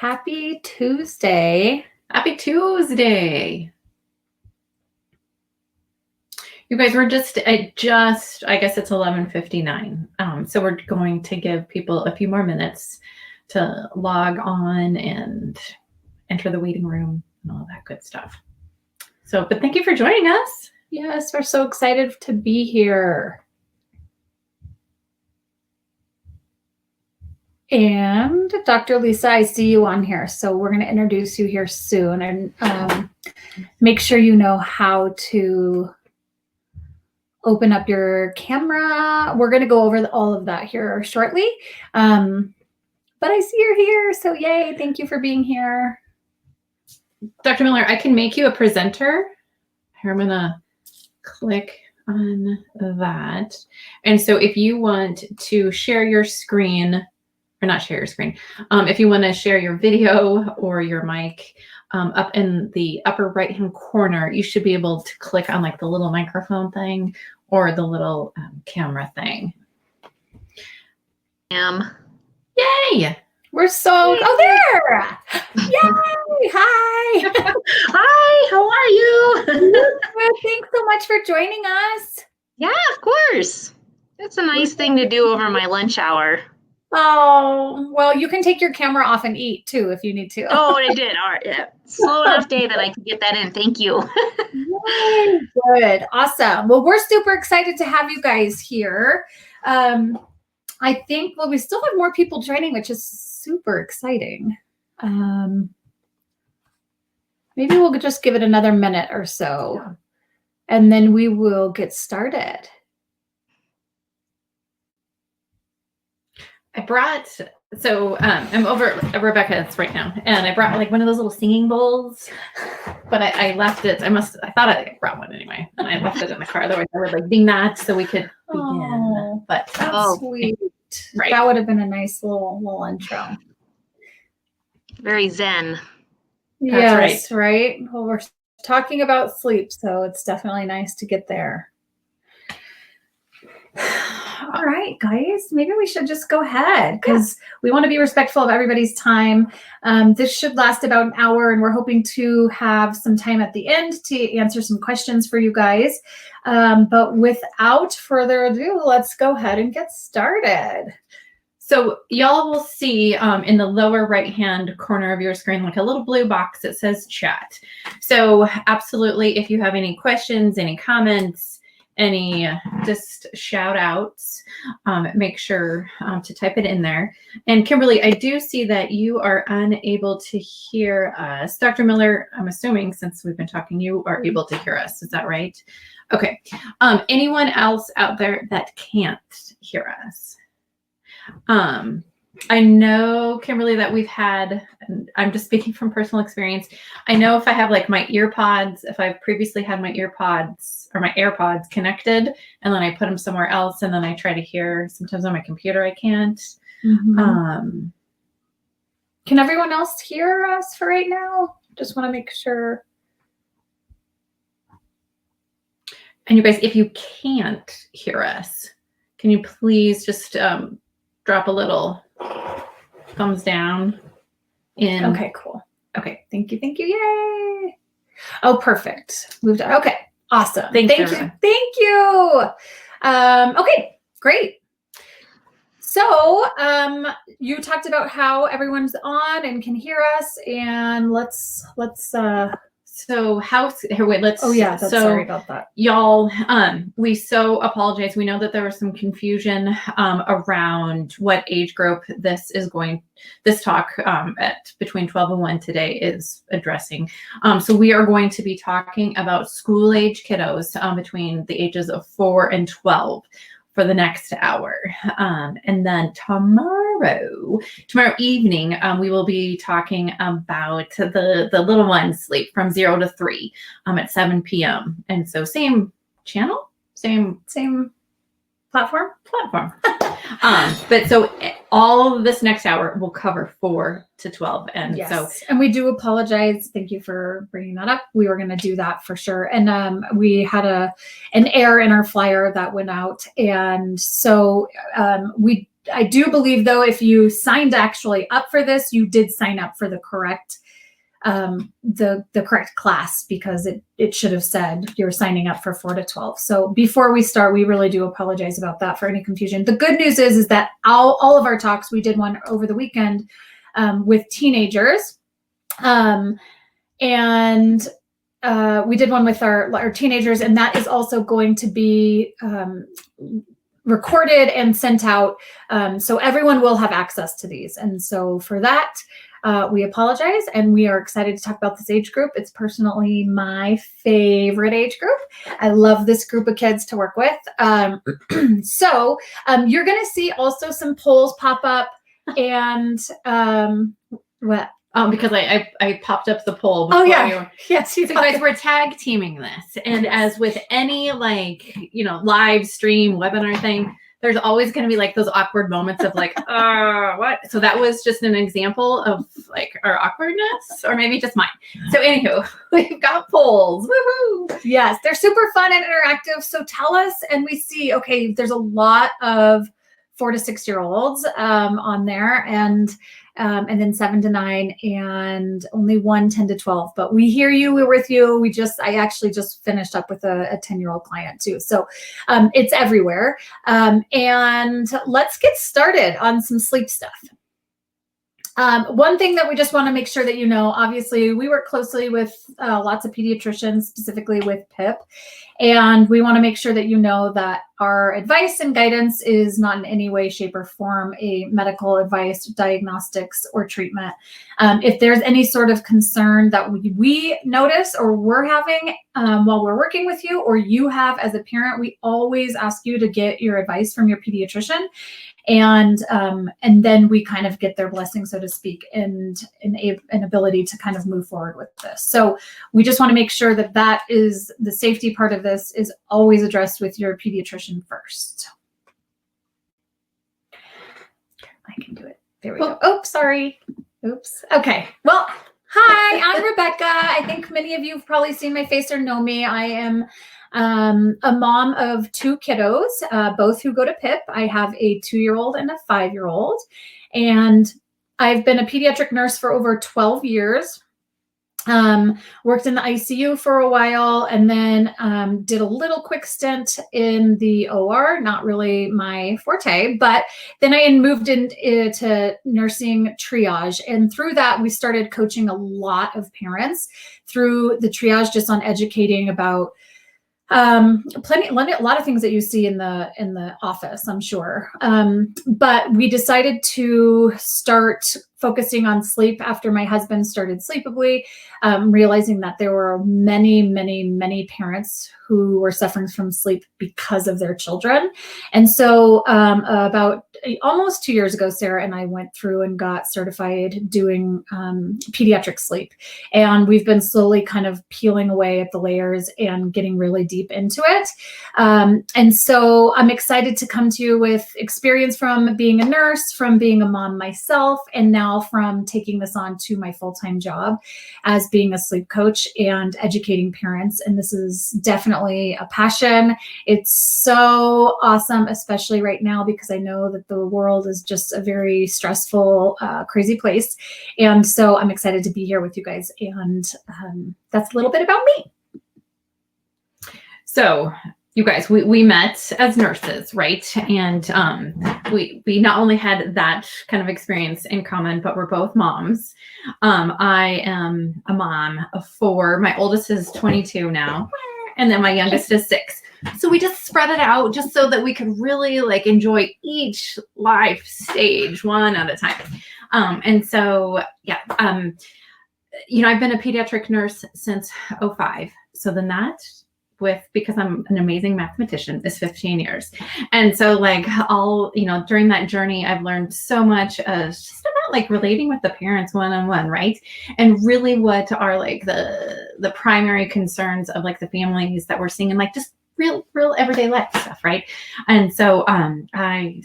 Happy Tuesday. Happy Tuesday. You guys, we're I guess it's 11:59. So we're going to give people a few more minutes to log on and enter the waiting room and all that good stuff. But thank you for joining us. Yes, we're so excited to be here. And Dr. Lisa, I see you on here. So we're going to introduce you here soon and make sure you know how to open up your camera. We're going to go over all of that here shortly. But I see you're here. So yay. Thank you for being here. Dr. Miller, I can make you a presenter. Here, I'm going to click on that. And so if you want to share your screen, or not share your screen, if you want to share your video or your mic up in the upper right-hand corner, you should be able to click on like the little microphone thing or the little camera thing. Yay! We're so, oh, there! Yay! Hi! Hi, how are you? Thanks so much for joining us. Yeah, of course. That's a nice thing to do over my lunch hour. Oh, well, you can take your camera off and eat too if you need to. Oh, I did. All right. Yeah. Slow enough day that I can get that in. Thank you. Yay, good. Awesome. Well, we're super excited to have you guys here. I think, well, we still have more people joining, which is super exciting. Maybe we'll just give it another minute or so, and then we will get started. I'm over at Rebecca's right now, and I brought like one of those little singing bowls, but I left it. I thought I brought one anyway, and I left it in the car. Otherwise I would like ding that so we could begin. But that's sweet. Right. That would have been a nice little intro. Very zen. Yes, right. Well, we're talking about sleep, so it's definitely nice to get there. All right, guys, maybe we should just go ahead because we want to be respectful of everybody's time. This should last about an hour, and we're hoping to have some time at the end to answer some questions for you guys. But without further ado, let's go ahead and get started. So y'all will see in the lower right-hand corner of your screen, like a little blue box that says chat. So absolutely, if you have any questions, any comments, any just shout outs, make sure to type it in there. And Kimberly, I do see that you are unable to hear us. Dr. Miller, I'm assuming since we've been talking, you are able to hear us. Is that right? Okay. Anyone else out there that can't hear us? I know, Kimberly, that we've had, and I'm just speaking from personal experience, I know if I have like my earpods, if I've previously had my earpods or my AirPods connected, and then I put them somewhere else, and then I try to hear, sometimes on my computer I can't. Mm-hmm. Can everyone else hear us for right now? Just want to make sure. And you guys, if you can't hear us, can you please just drop a little thumbs down in. Okay, cool. Okay, thank you. Yay. Oh, perfect. Moved on. Okay, awesome. Thank you. Okay, great. So you talked about how everyone's on and can hear us, and let's sorry about that. Y'all, we so apologize. We know that there was some confusion around what age group this talk at between 12 and 1 today is addressing. So we are going to be talking about school age kiddos between the ages of 4 and 12 for the next hour. And then tomorrow evening, we will be talking about the little ones' sleep from 0 to 3 at 7 p.m. And so same channel, same platform. But so all of this next hour will cover 4 to 12. And and we do apologize. Thank you for bringing that up. We were going to do that for sure. And we had an error in our flyer that went out. And so we I do believe, though, if you signed actually up for this, you did sign up for the correct correct class, because it should have said you're signing up for 4 to 12. So before we start, we really do apologize about that for any confusion. The good news is that all of our talks, we did one over the weekend with teenagers, and we did one with our teenagers, and that is also going to be recorded and sent out. So everyone will have access to these. And so for that, we apologize, and we are excited to talk about this age group. It's personally my favorite age group. I love this group of kids to work with. So you're going to see also some polls pop up, and what? Because I popped up the poll. Oh yeah, yes. So guys, we're tag teaming this, and as with any live stream webinar thing, there's always going to be like those awkward moments of like, what? So that was just an example of like our awkwardness, or maybe just mine. So anywho, we've got polls. Woohoo! Yes, they're super fun and interactive. So tell us, and we see, okay, there's a lot of 4 to 6 year olds on there, and then 7 to 9, and only 1 10 to 12. But we hear you, we're with you. I actually just finished up with a 10-year-old client too. So it's everywhere. And let's get started on some sleep stuff. One thing that we just want to make sure that you know, obviously we work closely with lots of pediatricians, specifically with PIP, and we want to make sure that you know that our advice and guidance is not in any way, shape, or form a medical advice, diagnostics, or treatment. If there's any sort of concern that we notice or we're having while we're working with you, or you have as a parent, we always ask you to get your advice from your pediatrician. And then we kind of get their blessing, so to speak, and an ability to kind of move forward with this. So we just want to make sure that that is the safety part of this is always addressed with your pediatrician first. I can do it. There we go. Oh, sorry. Oops. Okay. Well, hi, I'm Rebecca. I think many of you have probably seen my face or know me. I am a mom of 2 kiddos, both who go to PIP. I have a 2-year-old and a 5-year-old, and I've been a pediatric nurse for over 12 years. Worked in the ICU for a while, and then did a little quick stint in the OR, not really my forte, but then I moved into nursing triage. And through that, we started coaching a lot of parents through the triage, just on educating about a lot of things that you see in the office, I'm sure. But we decided to start focusing on sleep after my husband started Sleepably, realizing that there were many, many, many parents who were suffering from sleep because of their children. And so about almost 2 years ago, Sarah and I went through and got certified doing pediatric sleep. And we've been slowly kind of peeling away at the layers and getting really deep into it. And so I'm excited to come to you with experience from being a nurse, from being a mom myself, and now from taking this on to my full-time job as being a sleep coach and educating parents. And this is definitely a passion. It's so awesome, especially right now, because I know that the world is just a very stressful, crazy place. And so I'm excited to be here with you guys. And that's a little bit about me. So you guys, we met as nurses, right? And we not only had that kind of experience in common, but we're both moms. I am a mom of 4. My oldest is 22 now, and then my youngest is 6. So we just spread it out just so that we could really like enjoy each life stage one at a time. And so, yeah, I've been a pediatric nurse since 2005. So then that, because I'm an amazing mathematician, is 15 years. And so like during that journey, I've learned so much just about like relating with the parents one-on-one, right? And really what are like the primary concerns of like the families that we're seeing, and like just real everyday life stuff, right? And so I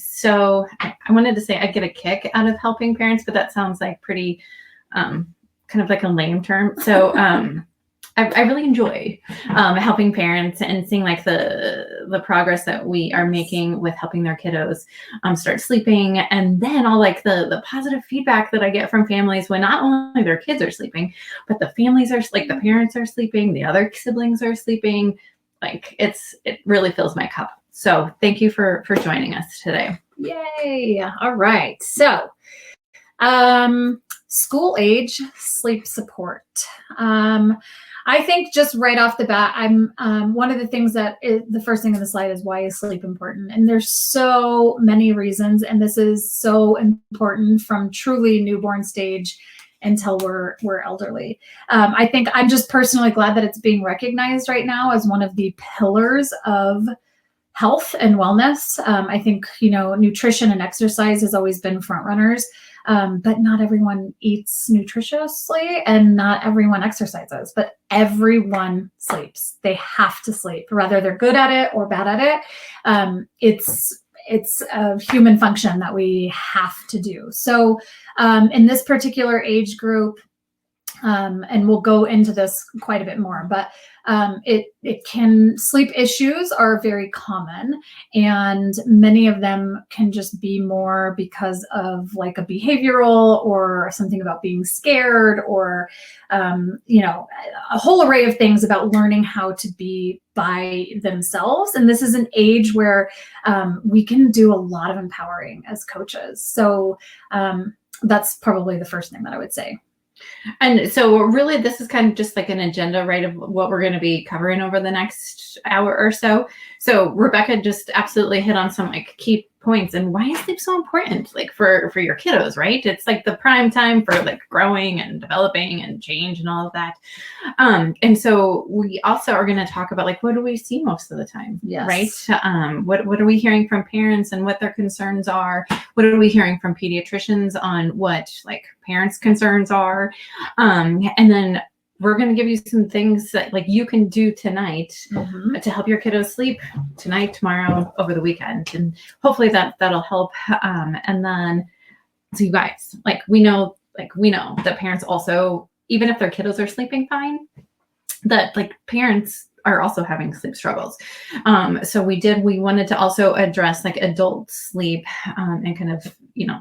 wanted to say I get a kick out of helping parents, but that sounds like pretty kind of like a lame term. So I really enjoy helping parents and seeing like the progress that we are making with helping their kiddos start sleeping, and then all like the positive feedback that I get from families when not only their kids are sleeping, but the families are like the parents are sleeping, the other siblings are sleeping. Like it really fills my cup. So thank you for joining us today. Yay! All right, so school age sleep support. I think just right off the bat, I'm one of the things that the first thing on the slide is, why is sleep important? And there's so many reasons, and this is so important from truly newborn stage until we're elderly. I think I'm just personally glad that it's being recognized right now as one of the pillars of health and wellness. I think, nutrition and exercise has always been front runners. But not everyone eats nutritiously and not everyone exercises, but everyone sleeps. They have to sleep, whether they're good at it or bad at it. It's a human function that we have to do. So in this particular age group, and we'll go into this quite a bit more, but sleep issues are very common, and many of them can just be more because of like a behavioral or something about being scared, or a whole array of things about learning how to be by themselves. And this is an age where we can do a lot of empowering as coaches. So that's probably the first thing that I would say. And so really this is kind of just like an agenda, right, of what we're going to be covering over the next hour or so. So Rebecca just absolutely hit on some like key points. And why is sleep so important, like for your kiddos, right? It's like the prime time for like growing and developing and change and all of that. And so we also are going to talk about like, what do we see most of the time? Yes. Right? What are we hearing from parents and what their concerns are? What are we hearing from pediatricians on what like parents' concerns are? And then we're going to give you some things that like you can do tonight to help your kiddos sleep tonight, tomorrow, over the weekend. And hopefully that'll help. And then, so you guys, we know that parents also, even if their kiddos are sleeping fine, that like parents are also having sleep struggles. So we wanted to also address like adult sleep and kind of,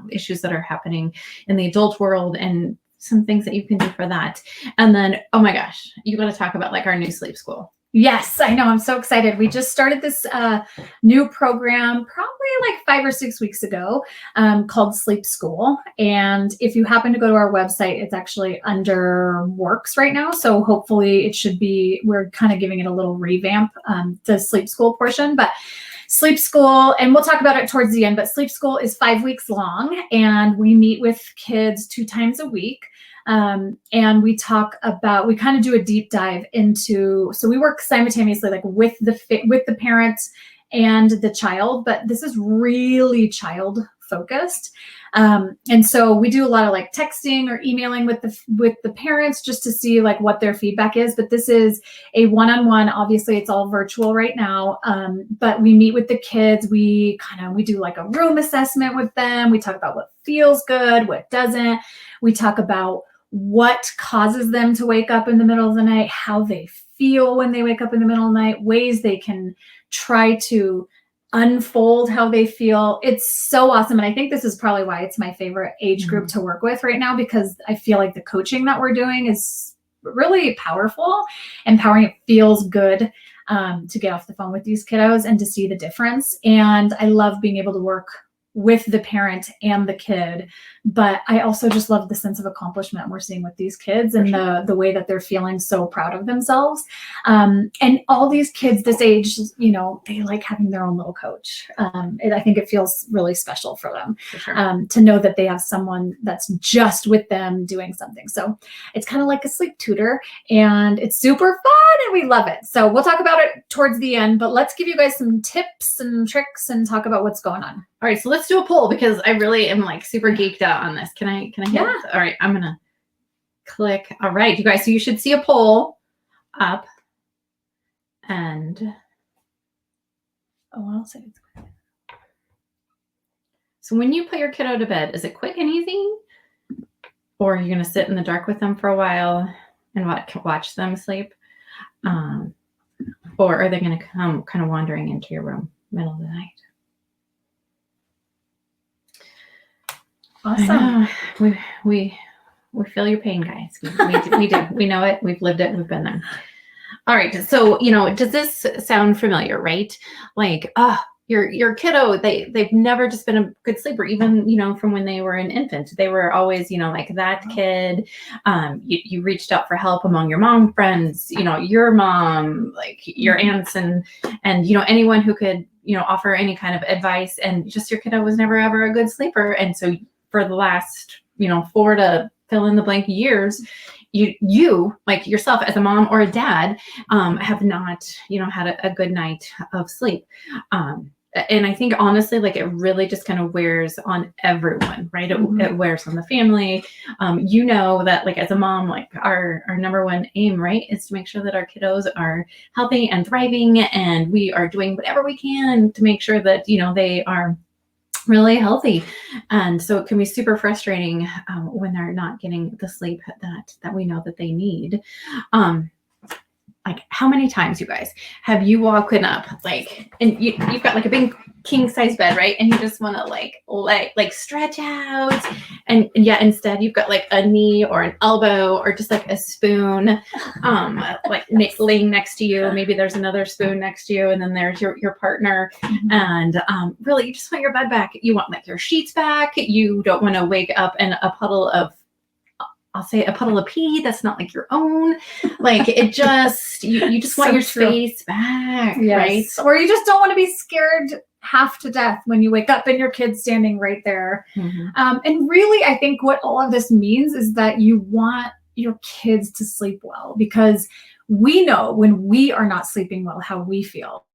issues that are happening in the adult world and some things that you can do for that. And then, oh my gosh, you got to talk about like our new sleep school. Yes, I know. I'm so excited. We just started this new program probably like 5 or 6 weeks ago called Sleep School. And if you happen to go to our website, it's actually under works right now. So hopefully it should be, we're kind of giving it a little revamp, the Sleep School portion. But Sleep School, and we'll talk about it towards the end, but Sleep School is 5 weeks long, and we meet with kids 2 times a week. And we kind of do a deep dive into, so we work simultaneously like with the parents and the child, but this is really child focused. And so we do a lot of like texting or emailing with the parents just to see like what their feedback is. But this is a one-on-one. Obviously it's all virtual right now. But we meet with the kids. We do like a room assessment with them. We talk about what feels good, what doesn't. We talk about what causes them to wake up in the middle of the night, how they feel when they wake up in the middle of the night, ways they can try to unfold how they feel. It's so awesome. And I think this is probably why it's my favorite age group to work with right now, because I feel like the coaching that we're doing is really powerful, empowering. It feels good to get off the phone with these kiddos and to see the difference. And I love being able to work with the parent and the kid, but I also just love the sense of accomplishment we're seeing with these kids and the way that they're feeling so proud of themselves. And all these kids this age, they like having their own little coach. I think it feels really special for them to know that they have someone that's just with them doing something. So it's kind of like a sleep tutor, and it's super fun and we love it. So we'll talk about it towards the end, but let's give you guys some tips and tricks and talk about what's going on. All right, so let's do a poll because I really am like super geeked out on this. Can I hit? Yeah. All right, I'm gonna click. All right, you guys, so you should see a poll up, and I'll say it's quick. So when you put your kiddo to bed, is it quick and easy, or are you gonna sit in the dark with them for a while and watch them sleep? Or are they going to come kind of wandering into your room middle of the night? Awesome. We feel your pain, guys. We do. We know it. We've lived it. We've been there. All right. So, does this sound familiar, right? Like, your kiddo, they've never just been a good sleeper, even, from when they were an infant. They were always, like that kid. You reached out for help among your mom friends, your mom, like your aunts and anyone who could, offer any kind of advice, and just your kiddo was never ever a good sleeper. And so for the last, 4 to fill in the blank years, you like yourself as a mom or a dad, have not, had a good night of sleep. And I think honestly, like it really just kind of wears on everyone, right? It wears on the family. That like as a mom, like our number one aim, right, is to make sure that our kiddos are healthy and thriving, and we are doing whatever we can to make sure that, they are really healthy. And so it can be super frustrating when they're not getting the sleep that we know that they need. Like how many times, you guys, have you woken up and you've got like a big king size bed, right? And you just want to like stretch out, and instead you've got like a knee or an elbow or just like a spoon, laying next to you. Maybe there's another spoon next to you, and then there's your partner. And really, you just want your bed back. You want like your sheets back. You don't want to wake up in a puddle of, I'll say, a puddle of pee that's not like your own. Like it just, you just want your space back, right? Or you just don't want to be scared half to death when you wake up and your kid's standing right there. And really, I think what all of this means is that you want your kids to sleep well, because we know when we are not sleeping well, how we feel.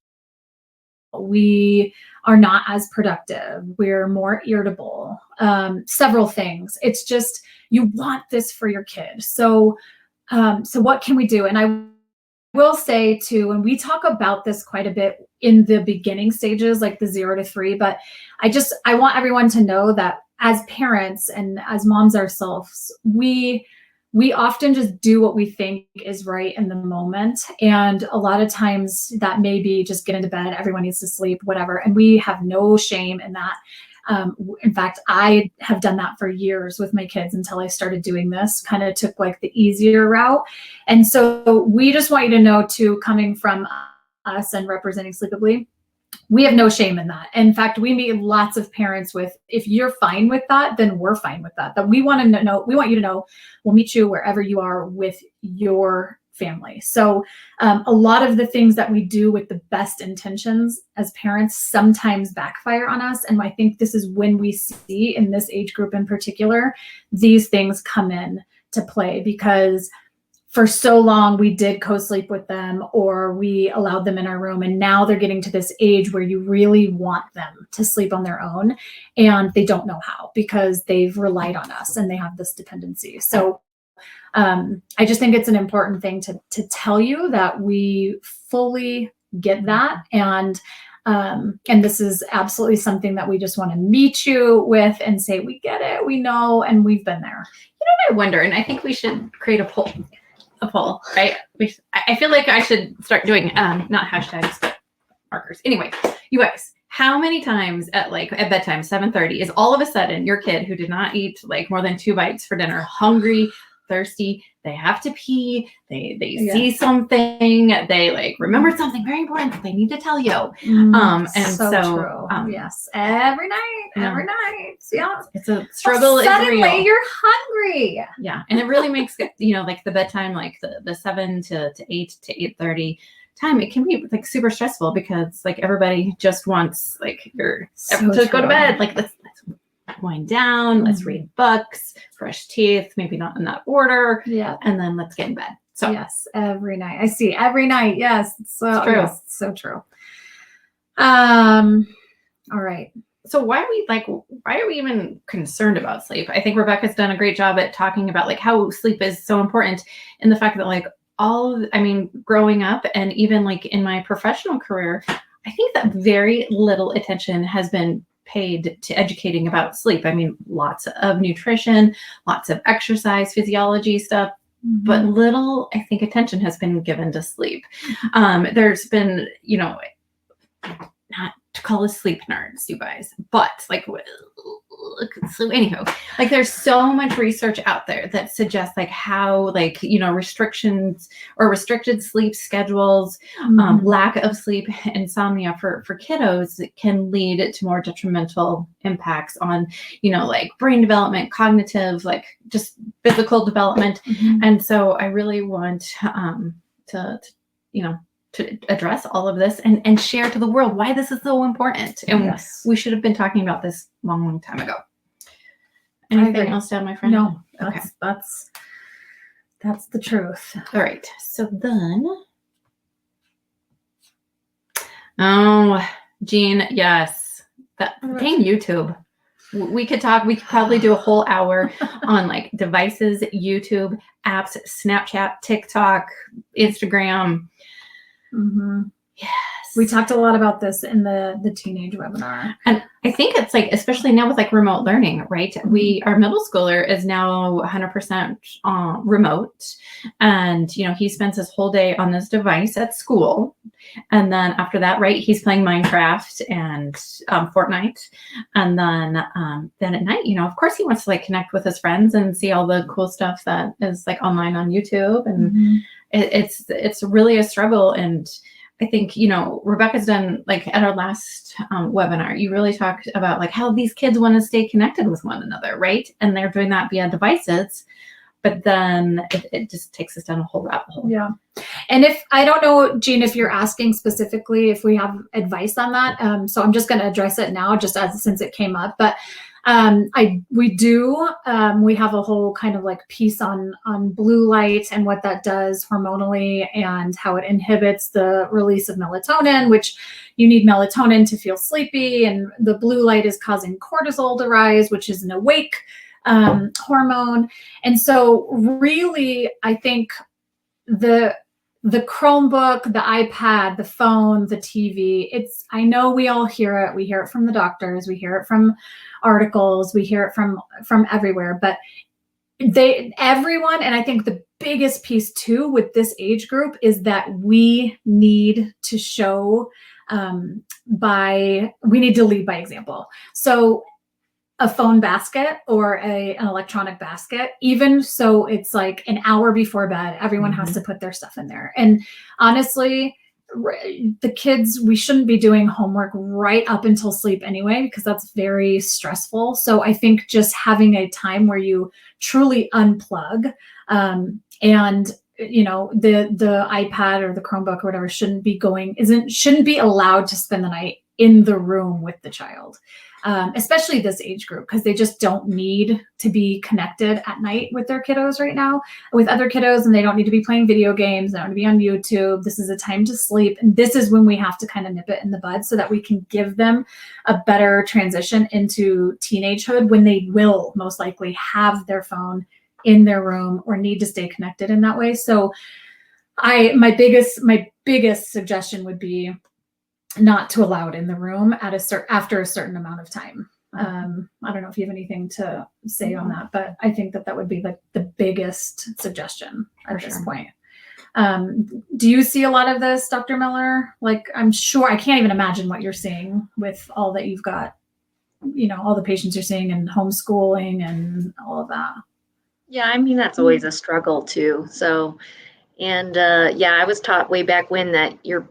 We are not as productive. We're more irritable. Several things. It's just, you want this for your kid. So what can we do? And I will say too, and we talk about this quite a bit in the beginning stages, like the 0 to 3, but I want everyone to know that as parents and as moms ourselves, we often just do what we think is right in the moment. And a lot of times that may be just get into bed, everyone needs to sleep, whatever. And we have no shame in that. In fact, I have done that for years with my kids until I started doing this, kind of took like the easier route. And so we just want you to know too, coming from us and representing Sleepably, we have no shame in that. In fact, we meet lots of parents with, if you're fine with that, then we're fine with that. That we want you to know, we'll meet you wherever you are with your family. So a lot of the things that we do with the best intentions as parents sometimes backfire on us. And I think this is when we see in this age group in particular, these things come in to play, because for so long we did co-sleep with them, or we allowed them in our room. And now they're getting to this age where you really want them to sleep on their own, and they don't know how because they've relied on us and they have this dependency. So I just think it's an important thing to tell you that we fully get that. And this is absolutely something that we just want to meet you with and say, we get it, we know, and we've been there. I wonder, and I think we should create a poll, right? I feel like I should start doing, not hashtags, but markers. Anyway, you guys, how many times at bedtime, 7:30, is all of a sudden your kid who did not eat like more than 2 bites for dinner, hungry, thirsty, they have to pee, they see something, they remembered something very important that they need to tell you. And so true. Yes, every night. Yeah, it's a struggle. Suddenly you're hungry. Yeah, and it really makes like the bedtime, like the 7 to 8 to 8:30 time, it can be like super stressful, because like everybody just wants to go to bed. Like let's wind down, let's read books, brush teeth, maybe not in that order. Yeah. And then let's get in bed. So yes, every night. I see every night. Yes. So it's true. Yes, so true. All right. So why are we even concerned about sleep? I think Rebecca's done a great job at talking about like how sleep is so important, in the fact that growing up and even like in my professional career, I think that very little attention has been paid to educating about sleep. I mean, lots of nutrition, lots of exercise, physiology stuff, but little, I think, attention has been given to sleep. There's been, not to call us sleep nerds, you guys, but like, so anyhow, like there's so much research out there that suggests like how restrictions or restricted sleep schedules, lack of sleep, insomnia for kiddos can lead to more detrimental impacts on, like brain development, cognitive, like just physical development. And so I really want to address all of this and share to the world why this is so important. And we should have been talking about this long time ago. Anything else to add, my friend? No, okay. That's the truth. All right. So then, oh, Jean, yes, that dang YouTube. We could probably do a whole hour on like devices, YouTube, apps, Snapchat, TikTok, Instagram. Yes. We talked a lot about this in the teenage webinar. And I think it's like, especially now with like remote learning, right? Our middle schooler is now 100% remote. And, he spends his whole day on this device at school. And then after that, right, he's playing Minecraft and Fortnite. And then at night, of course he wants to like connect with his friends and see all the cool stuff that is like online on YouTube. And it's really a struggle. And I think, Rebecca's done like at our last webinar, you really talked about like how these kids want to stay connected with one another, right? And they're doing that via devices, but then it just takes us down a whole rabbit hole. Yeah. And I don't know, Jean, if you're asking specifically if we have advice on that. So I'm just going to address it now just since it came up, but we have a whole kind of like piece on blue light and what that does hormonally and how it inhibits the release of melatonin, which you need melatonin to feel sleepy. And the blue light is causing cortisol to rise, which is an awake hormone. And so really, I think the Chromebook, the iPad, the phone, the TV, I know we all hear it. We hear it from the doctors. We hear it from articles. We hear it from everywhere, but everyone, and I think the biggest piece too with this age group is that we need to show, we need to lead by example. So a phone basket or an electronic basket, even so it's like an hour before bed, everyone has to put their stuff in there. And honestly, the kids, we shouldn't be doing homework right up until sleep anyway, because that's very stressful. So I think just having a time where you truly unplug, and the iPad or the Chromebook or whatever shouldn't be allowed to spend the night in the room with the child. Especially this age group, because they just don't need to be connected at night with their kiddos right now, with other kiddos, and they don't need to be playing video games. They don't need to be on YouTube. This is a time to sleep. And this is when we have to kind of nip it in the bud so that we can give them a better transition into teenagehood when they will most likely have their phone in their room or need to stay connected in that way. So my biggest suggestion would be not to allow it in the room after a certain amount of time. I don't know if you have anything to say on that, but I think that would be like the biggest suggestion at this point. Do you see a lot of this, Dr. Miller? Like, I'm sure, I can't even imagine what you're seeing with all that you've got, all the patients you're seeing and homeschooling and all of that. Yeah, I mean, that's always a struggle too. So, and I was taught way back when that your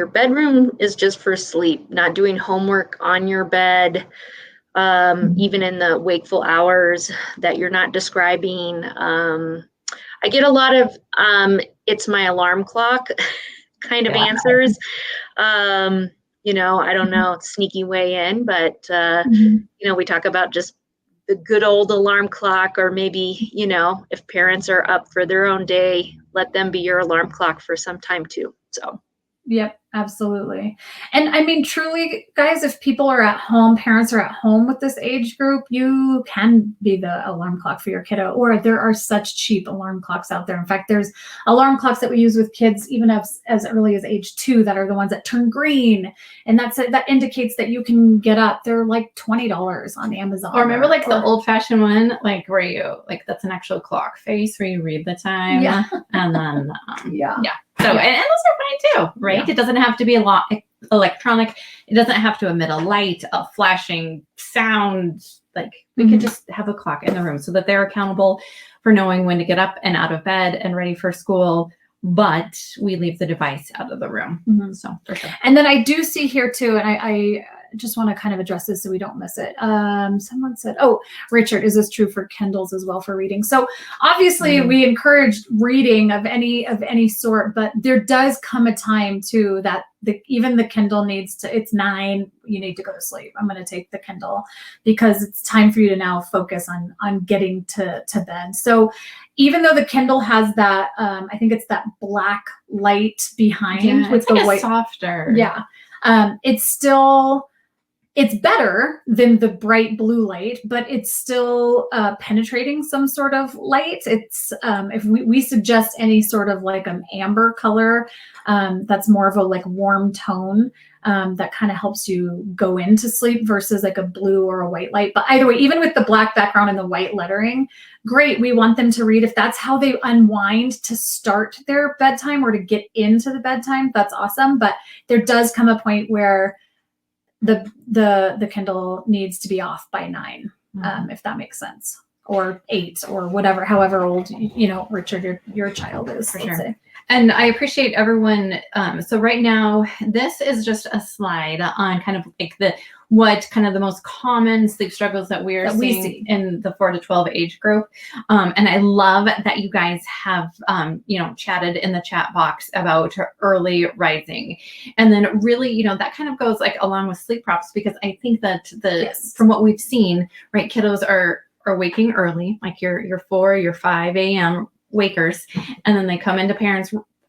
bedroom is just for sleep, not doing homework on your bed, even in the wakeful hours that you're not describing. I get a lot of, it's my alarm clock kind of answers. I don't know, sneaky way in, but, we talk about just the good old alarm clock, or maybe, if parents are up for their own day, let them be your alarm clock for some time too. So. Yep. Absolutely. And I mean, truly, guys, if people are at home, parents are at home with this age group, you can be the alarm clock for your kiddo, or there are such cheap alarm clocks out there. In fact, there's alarm clocks that we use with kids even as early as age 2 that are the ones that turn green. And that indicates that you can get up. They're like $20 on Amazon. Or remember like the old fashioned one, like where you, like that's an actual clock face where you read the time. Yeah. And then, yeah. So, and those are fine too, right? Yeah. It doesn't have to be a lot electronic. It doesn't have to emit a light, a flashing sound. Like we could just have a clock in the room so that they're accountable for knowing when to get up and out of bed and ready for school. But we leave the device out of the room. So for sure. And then I do see here too, and I just want to kind of address this so we don't miss it. Someone said, oh, Richard, is this true for Kindles as well for reading? So obviously we encourage reading of any sort, but there does come a time too that even the Kindle needs to, it's 9, you need to go to sleep. I'm going to take the Kindle because it's time for you to now focus on getting to bed. So even though the Kindle has that, I think it's that black light behind with the white, softer. Yeah. It's better than the bright blue light, but it's still penetrating some sort of light. It's if we suggest any sort of like an amber color, that's more of a like warm tone that kind of helps you go into sleep versus like a blue or a white light. But either way, even with the black background and the white lettering, great. We want them to read if that's how they unwind to start their bedtime or to get into the bedtime. That's awesome. But there does come a point where the Kindle needs to be off by 9, if that makes sense, or 8 or whatever, however old, Richard, your child is. For sure. And I appreciate everyone. So right now, this is just a slide on kind of like what kind of the most common sleep struggles that we see in the 4 to 12 age group. And I love that you guys have, chatted in the chat box about early rising. And then really, that kind of goes like along with sleep props, because I think that from what we've seen, right, kiddos are waking early, like your 4, your 5 a.m. wakers, and then they come into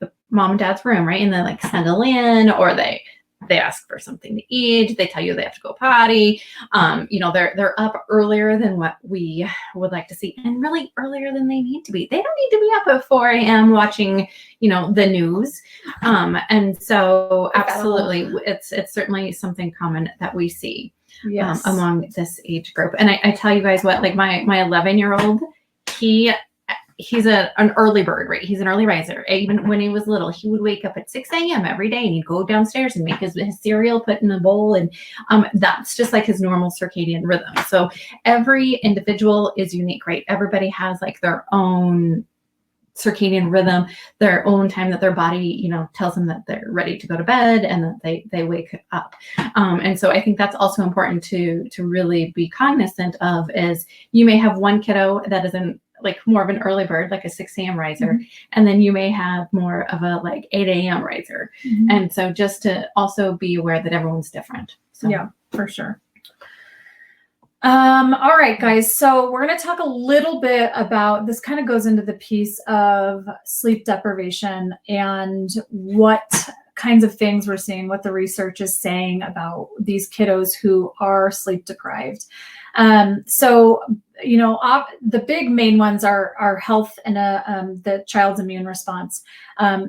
the mom and dad's room, right? And they like settle in, or they ask for something to eat. They tell you they have to go potty. They're up earlier than what we would like to see, and really earlier than they need to be. They don't need to be up at 4 a.m. watching, the news. And so absolutely, it's certainly something common that we see among this age group. And I tell you guys what, like my 11-year-old, he's an early bird, right? He's an early riser. Even when he was little, he would wake up at 6 a.m. every day, and he'd go downstairs and make his cereal, put in a bowl. And that's just like his normal circadian rhythm. So every individual is unique, right? Everybody has like their own circadian rhythm, their own time that their body, tells them that they're ready to go to bed and that they wake up. And so I think that's also important to really be cognizant of, is you may have one kiddo that isn't like more of an early bird, like a 6 a.m. riser. And then you may have more of a like 8 a.m. riser. And so just to also be aware that everyone's different. So. Yeah, for sure. All right, guys. So we're going to talk a little bit about, this kind of goes into the piece of sleep deprivation and what kinds of things we're seeing, what the research is saying about these kiddos who are sleep deprived. The big main ones are health and the child's immune response,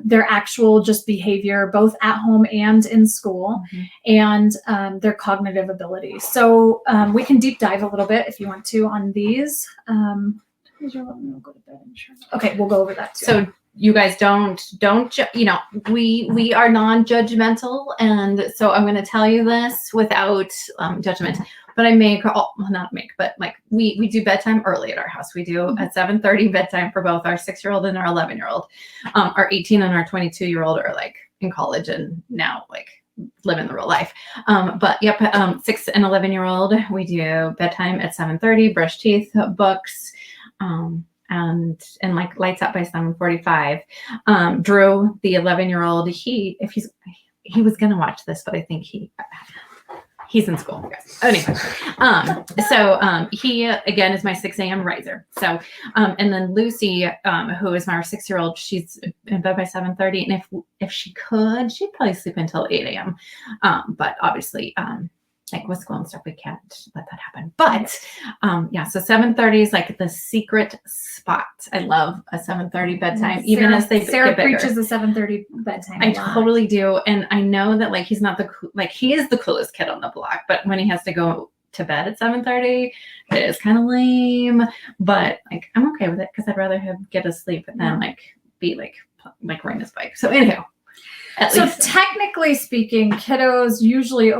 their actual just behavior, both at home and in school, and their cognitive ability. So we can deep dive a little bit if you want to on these. Okay, we'll go over that too. So you guys don't, we are non-judgmental. And so I'm going to tell you this without judgment, but we do bedtime early at our house. We do at 7:30 bedtime for both our 6-year-old and our 11-year-old. Our 18 and our 22-year-old are like in college and now like living the real life. 6 and 11-year-old, we do bedtime at 7:30, brush teeth, books, and like lights out by 7:45. Drew, the 11-year-old, he was gonna watch this, but I think He's in school. Anyway, he again is my 6 a.m. riser. So, and then Lucy, who is my 6-year-old, she's in bed by 7:30, and if she could, she'd probably sleep until 8 a.m. But obviously, like with school and stuff, we can't let that happen. But so 7:30 is like the secret spot. I love a 7:30 bedtime, even as they Sarah get bigger. preaches a 7:30 bedtime. I totally do, and I know that like he's not he is the coolest kid on the block, but when he has to go to bed at 7:30, it is kind of lame. But like I'm okay with it because I'd rather him get asleep than like be like riding his bike. So anyhow. So technically speaking, kiddos usually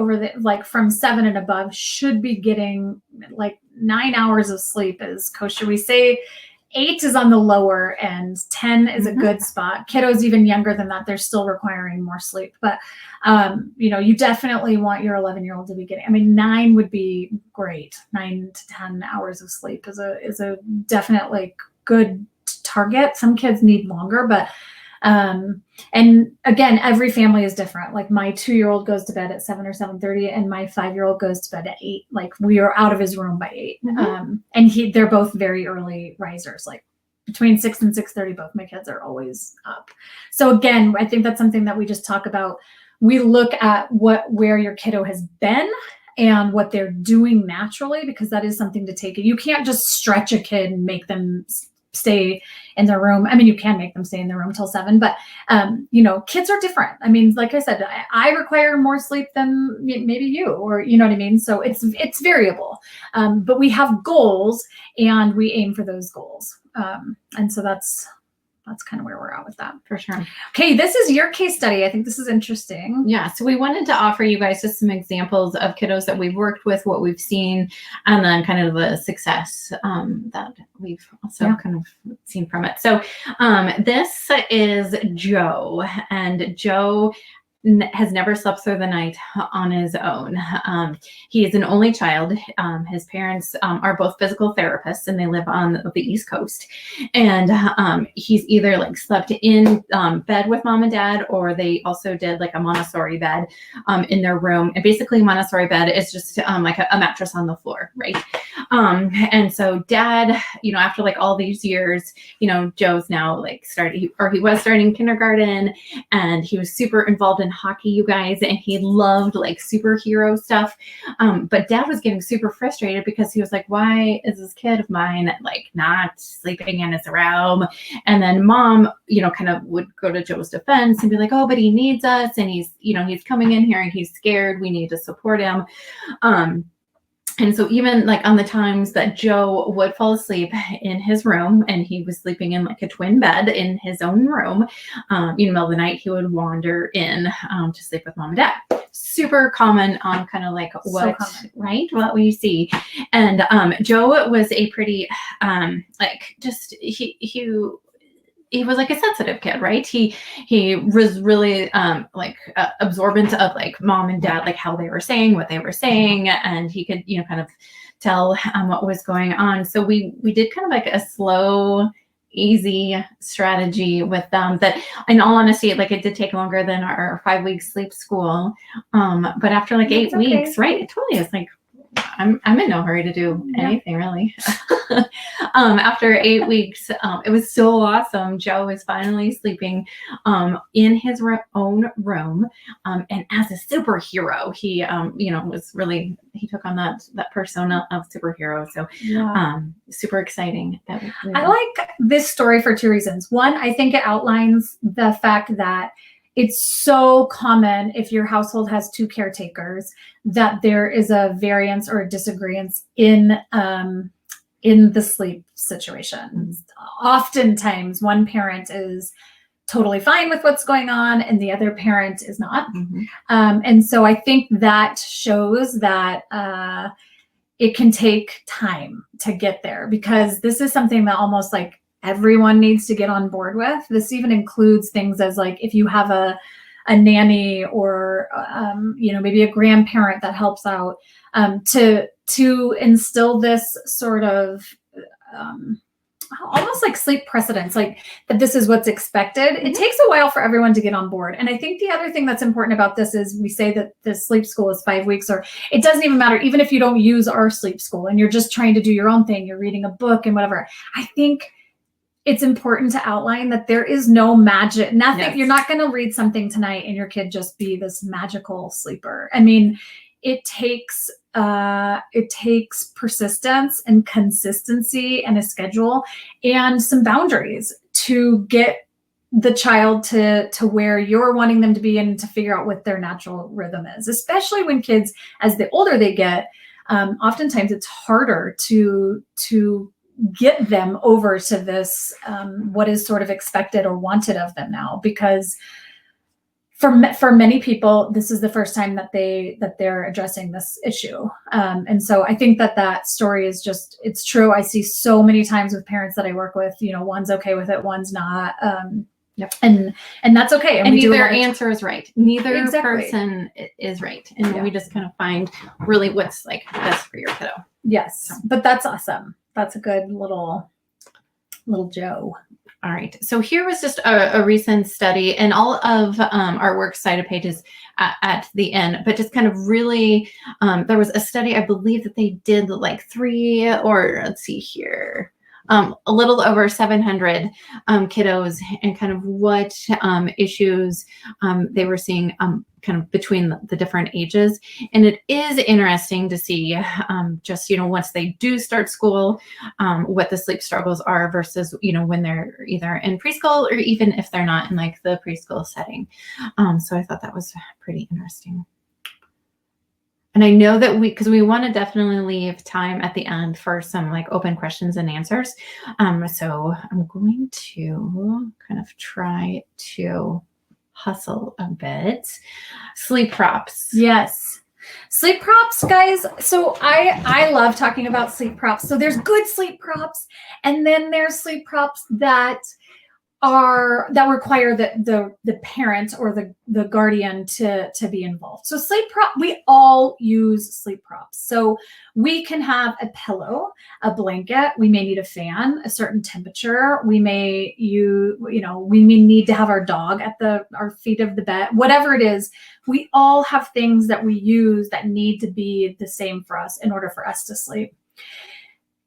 from 7 and above should be getting like 9 hours of sleep is kosher. We say 8 is on the lower end, 10 is a good spot. Kiddos even younger than that, they're still requiring more sleep. But, you definitely want your 11-year-old to be getting, 9 would be great. 9 to 10 hours of sleep is a definitely good target. Some kids need longer, but and again, every family is different. Like my 2-year-old goes to bed at 7 or 7:30, and my 5-year-old goes to bed at 8. Like we are out of his room by 8. And they're both very early risers. Like between 6 and 6:30, both my kids are always up. So again, I think that's something that we just talk about. We look at where your kiddo has been and what they're doing naturally, because that is something to take. You can't just stretch a kid and make them stay in their room. You can make them stay in their room till 7, but kids are different. Like I said, I require more sleep than maybe you, or you know what I mean? So it's variable. But we have goals and we aim for those goals. And so that's kind of where we're at with that. For sure. Okay, this is your case study. I think this is interesting. Yeah, so we wanted to offer you guys just some examples of kiddos that we've worked with, what we've seen, and then kind of the success that we've also kind of seen from it. So this is Joe, and Joe has never slept through the night on his own. He is an only child. His parents are both physical therapists, and they live on the East Coast. And he's either like slept in bed with mom and dad, or they also did like a Montessori bed in their room. And basically Montessori bed is just like a mattress on the floor, right? And so dad, after like all these years, Joe's now like he was starting kindergarten, and he was super involved in hockey, you guys, and he loved like superhero stuff. But dad was getting super frustrated because he was like, why is this kid of mine like not sleeping in his room? And then mom, kind of would go to Joe's defense and be like, oh, but he needs us, and he's coming in here and he's scared. We need to support him. And so even like on the times that Joe would fall asleep in his room, and he was sleeping in like a twin bed in his own room, in the middle of the night, he would wander in to sleep with mom and dad. Super common on kind of like what we see. And Joe was a pretty he was like a sensitive kid, right? He was really absorbent of like mom and dad, like how they were saying what they were saying, and he could kind of tell what was going on. So we did kind of like a slow, easy strategy with them that, in all honesty, like it did take longer than our 5-week sleep school. But after like 8 weeks, right? It totally is like, I'm in no hurry to do anything really. After 8 weeks, it was so awesome. Joe is finally sleeping in his own room, and as a superhero, he was really, he took on that persona of superhero. So super exciting. I like this story for 2 reasons. One, I think it outlines the fact that it's so common if your household has 2 caretakers that there is a variance or a disagreement in the sleep situation. Oftentimes, one parent is totally fine with what's going on, and the other parent is not. And so I think that shows that it can take time to get there, because this is something that almost like everyone needs to get on board with. This even includes things as like if you have a nanny or maybe a grandparent that helps out, to instill this sort of almost like sleep precedents, like that this is what's expected. It takes a while for everyone to get on board. And I think the other thing that's important about this is we say that the sleep school is 5 weeks, or it doesn't even matter. Even if you don't use our sleep school and you're just trying to do your own thing, you're reading a book and whatever, I think it's important to outline that there is no magic, nothing. Yes. You're not going to read something tonight and your kid just be this magical sleeper. I mean, it takes persistence and consistency and a schedule and some boundaries to get the child to where you're wanting them to be and to figure out what their natural rhythm is, especially when kids, as the older they get, oftentimes it's harder to get them over to this, what is sort of expected or wanted of them now, because for many people, this is the first time that they're addressing this issue. And so I think that story is just, it's true. I see so many times with parents that I work with, one's okay with it, one's not. Yep. And that's okay. And neither answer is right. Neither person is right. And we just kind of find really what's like best for your kiddo. Yes. But that's awesome. That's a good little Joe. All right. So here was just a recent study, and all of our works cited pages at the end, but just kind of really, there was a study, I believe that they did like a little over 700 kiddos, and kind of what issues they were seeing kind of between the different ages. And it is interesting to see just, once they do start school, what the sleep struggles are versus, when they're either in preschool or even if they're not in like the preschool setting. So I thought that was pretty interesting. And I know that because we want to definitely leave time at the end for some like open questions and answers. So I'm going to kind of try to hustle a bit. Sleep props. Yes. Sleep props, guys. So I love talking about sleep props. So there's good sleep props, and then there's sleep props that require the parent or the guardian to be involved. So sleep prop, we all use sleep props. So we can have a pillow, a blanket. We may need a fan, a certain temperature. We may we may need to have our dog at our feet of the bed. Whatever it is, we all have things that we use that need to be the same for us in order for us to sleep.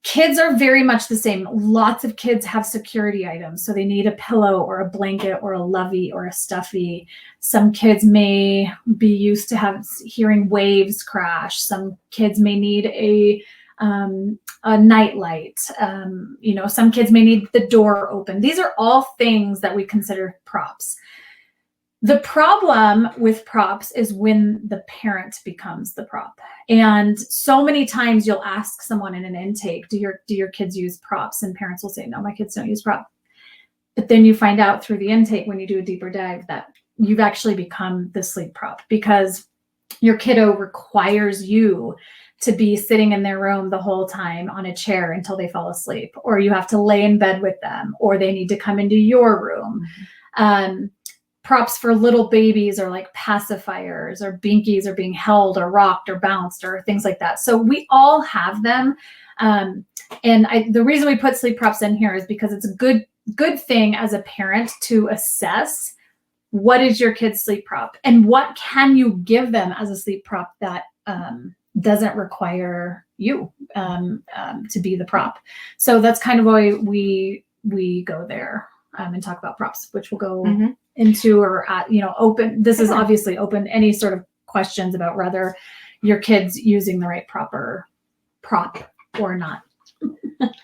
Kids are very much the same. Lots of kids have security items. So they need a pillow or a blanket or a lovey or a stuffy. Some kids may be used to hearing waves crash. Some kids may need a night light. Some kids may need the door open. These are all things that we consider props. The problem with props is when the parent becomes the prop. And so many times you'll ask someone in an intake, do your kids use props? And parents will say, no, my kids don't use props. But then you find out through the intake, when you do a deeper dive, that you've actually become the sleep prop, because your kiddo requires you to be sitting in their room the whole time on a chair until they fall asleep, or you have to lay in bed with them, or they need to come into your room. Mm-hmm. Props for little babies are like pacifiers, or binkies are being held or rocked or bounced or things like that. So we all have them. And the reason we put sleep props in here is because it's a good thing as a parent to assess what is your kid's sleep prop and what can you give them as a sleep prop that doesn't require you to be the prop. So that's kind of why we go there and talk about props, which will go mm-hmm. into or open. This is obviously open any sort of questions about whether your kid's using the right prop or not.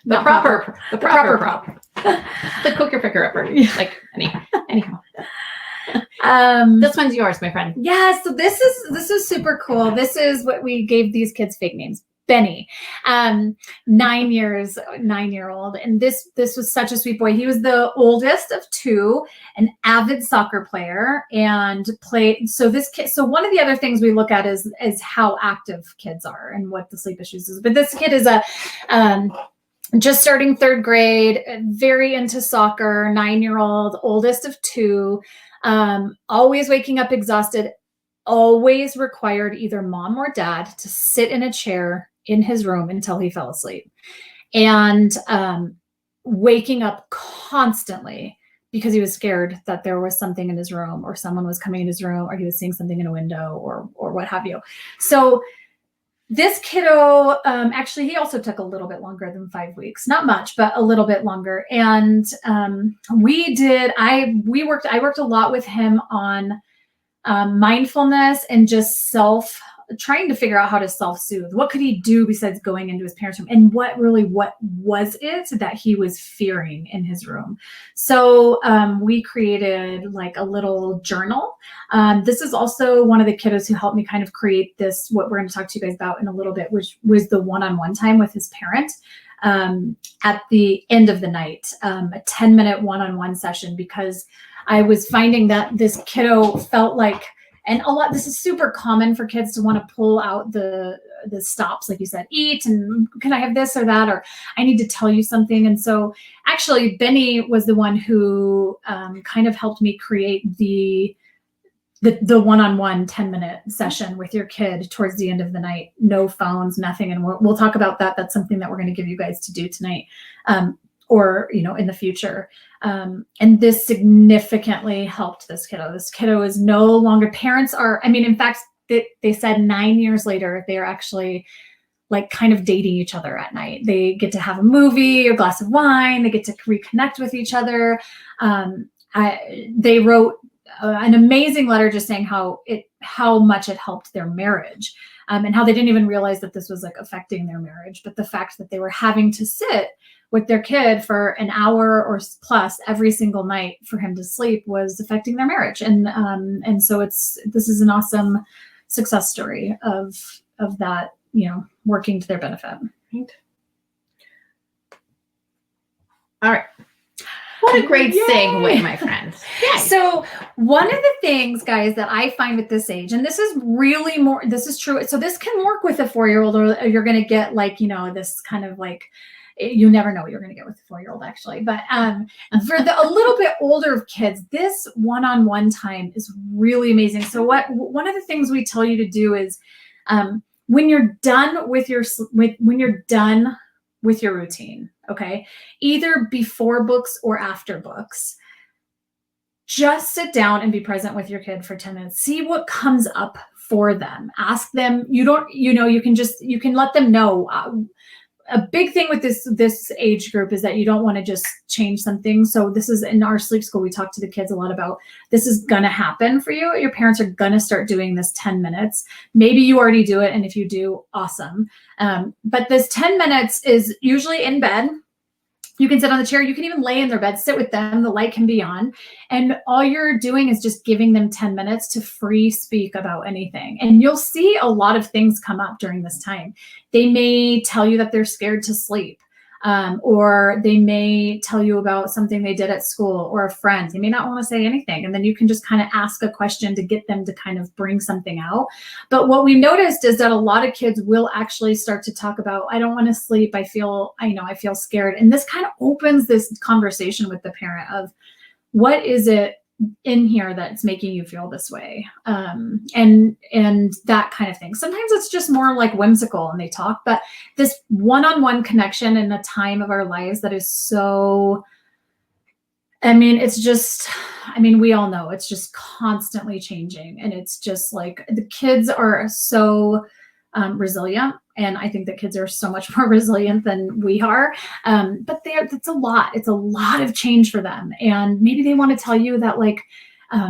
The proper prop. The cooker picker upper. Like anyhow. This one's yours, my friend. Yeah, so this is super cool. This is what we gave these kids fake names. Benny, 9-year-old. And this was such a sweet boy. He was the oldest of two, an avid soccer player, and played. So this kid, so one of the other things we look at is how active kids are and what the sleep issues is. But this kid is just starting 3rd grade, very into soccer, 9-year-old, oldest of two, always waking up exhausted, always required either mom or dad to sit in a chair in his room until he fell asleep. And waking up constantly because he was scared that there was something in his room or someone was coming in his room or he was seeing something in a window or what have you. So this kiddo, actually, he also took a little bit longer than 5 weeks, not much, but a little bit longer. And I worked a lot with him on mindfulness and just trying to figure out how to self-soothe. What could he do besides going into his parents' room? And what was it that he was fearing in his room? So we created like a little journal. This is also one of the kiddos who helped me kind of create this, what we're going to talk to you guys about in a little bit, which was the one-on-one time with his parent at the end of the night, a 10-minute one-on-one session, because I was finding that this kiddo felt like, and this is super common for kids to want to pull out the stops, like you said, eat, and can I have this or that, or I need to tell you something. And so actually Benny was the one who kind of helped me create the one-on-one 10-minute session with your kid towards the end of the night. No phones, nothing. And we'll talk about that. That's something that we're going to give you guys to do tonight. Or, in the future. And this significantly helped this kiddo. This kiddo is no longer, in fact, they said 9 years later, they're actually like kind of dating each other at night. They get to have a movie, a glass of wine. They get to reconnect with each other. They wrote an amazing letter just saying how much it helped their marriage, and how they didn't even realize that this was like affecting their marriage. But the fact that they were having to sit with their kid for an hour or plus every single night for him to sleep was affecting their marriage. And so this is an awesome success story of that, working to their benefit. Right. All right. What a great segue, my friend. Yeah. So one of the things, guys, that I find with this age, and this is true. So this can work with a 4-year-old, or you're going to get like, this kind of like, you never know what you're going to get with a 4-year-old actually. But for a little bit older kids, this one-on-one time is really amazing. So one of the things we tell you to do is when you're done with your routine, okay, either before books or after books, just sit down and be present with your kid for 10 minutes. See what comes up for them. Ask them. You can let them know. A big thing with this age group is that you don't want to just change something. So this is in our sleep school. We talk to the kids a lot about this is going to happen for you. Your parents are going to start doing this 10 minutes. Maybe you already do it. And if you do, awesome. But this 10 minutes is usually in bed. You can sit on the chair. You can even lay in their bed, sit with them. The light can be on. And all you're doing is just giving them 10 minutes to free speak about anything. And you'll see a lot of things come up during this time. They may tell you that they're scared to sleep. Or they may tell you about something they did at school or a friend. They may not want to say anything. And then you can just kind of ask a question to get them to kind of bring something out. But what we noticed is that a lot of kids will actually start to talk about, I don't want to sleep. I feel scared. And this kind of opens this conversation with the parent of what is it in here that's making you feel this way, and that kind of thing. Sometimes it's just more like whimsical and they talk, but this one-on-one connection in a time of our lives that is so, we all know it's just constantly changing, and it's just like the kids are so resilient. And I think that kids are so much more resilient than we are. But it's a lot. It's a lot of change for them. And maybe they want to tell you that like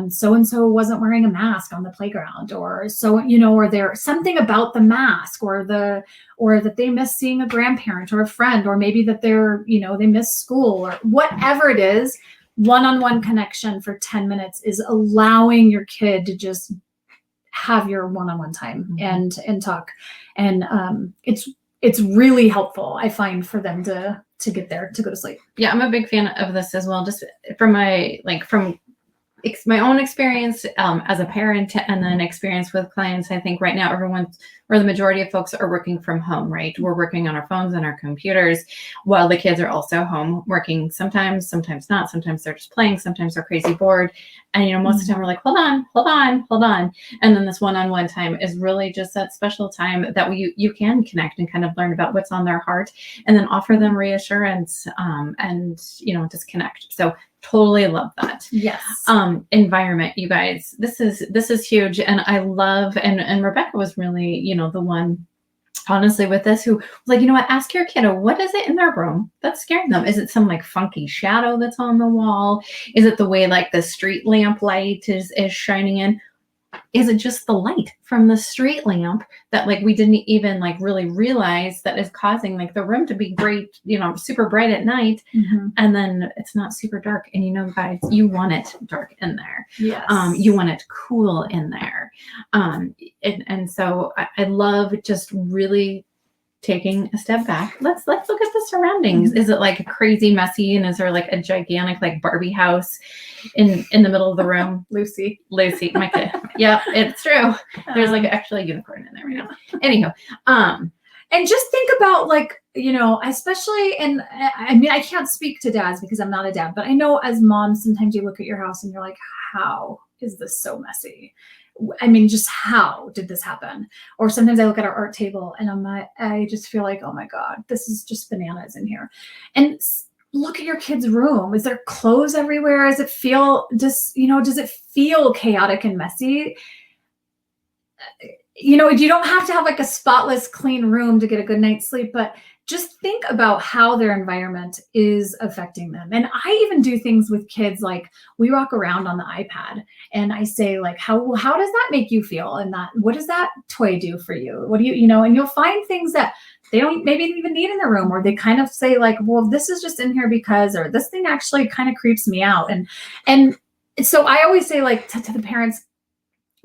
so-and-so wasn't wearing a mask on the playground, or or there's something about the mask, or that they miss seeing a grandparent or a friend, or maybe that they miss school, or whatever it is. One-on-one connection for 10 minutes is allowing your kid to just have your one-on-one time and talk. And it's really helpful, I find, for them to get there, to go to sleep. Yeah, I'm a big fan of this as well, just from my own experience as a parent, and then experience with clients. I think right now everyone's where the majority of folks are working from home, right? We're working on our phones and our computers while the kids are also home working sometimes not. Sometimes they're just playing. Sometimes they're crazy bored. And, most of the time we're like, hold on. And then this one-on-one time is really just that special time that you can connect and kind of learn about what's on their heart and then offer them reassurance and, disconnect. So totally love that. Yes. Environment, you guys, this is huge. And I love, and Rebecca was really, the one honestly with this who was like, you know what, ask your kiddo, what is it in their room that's scaring them? Is it some like funky shadow that's on the wall? Is it the way like the street lamp light is shining in? Is it just the light from the street lamp that like we didn't even like really realize that is causing like the room to be great, super bright at night, and then it's not super dark? And guys, you want it dark in there. Yes. You want it cool in there. And so I love just really taking a step back. Let's look at the surroundings. Is it like crazy messy, and is there like a gigantic like Barbie house in the middle of the room? Lucy, my kid. Yeah, it's true. There's like actually a unicorn in there right now. Anyhow, and just think about like, especially, and I mean, I can't speak to dads because I'm not a dad, but I know as moms, sometimes you look at your house and you're like, how is this so messy? I mean, just how did this happen? Or sometimes I look at our art table and I just feel like, oh my God, this is just bananas in here. And look at your kid's room. Is there clothes everywhere? Does it feel does it feel chaotic and messy? You don't have to have like a spotless, clean room to get a good night's sleep, but just think about how their environment is affecting them. And I even do things with kids, like we walk around on the iPad and I say like, how does that make you feel? And what does that toy do for you? What do and you'll find things that they don't maybe even need in their room, or they kind of say like, well, this is just in here because, or this thing actually kind of creeps me out. And so I always say like to the parents,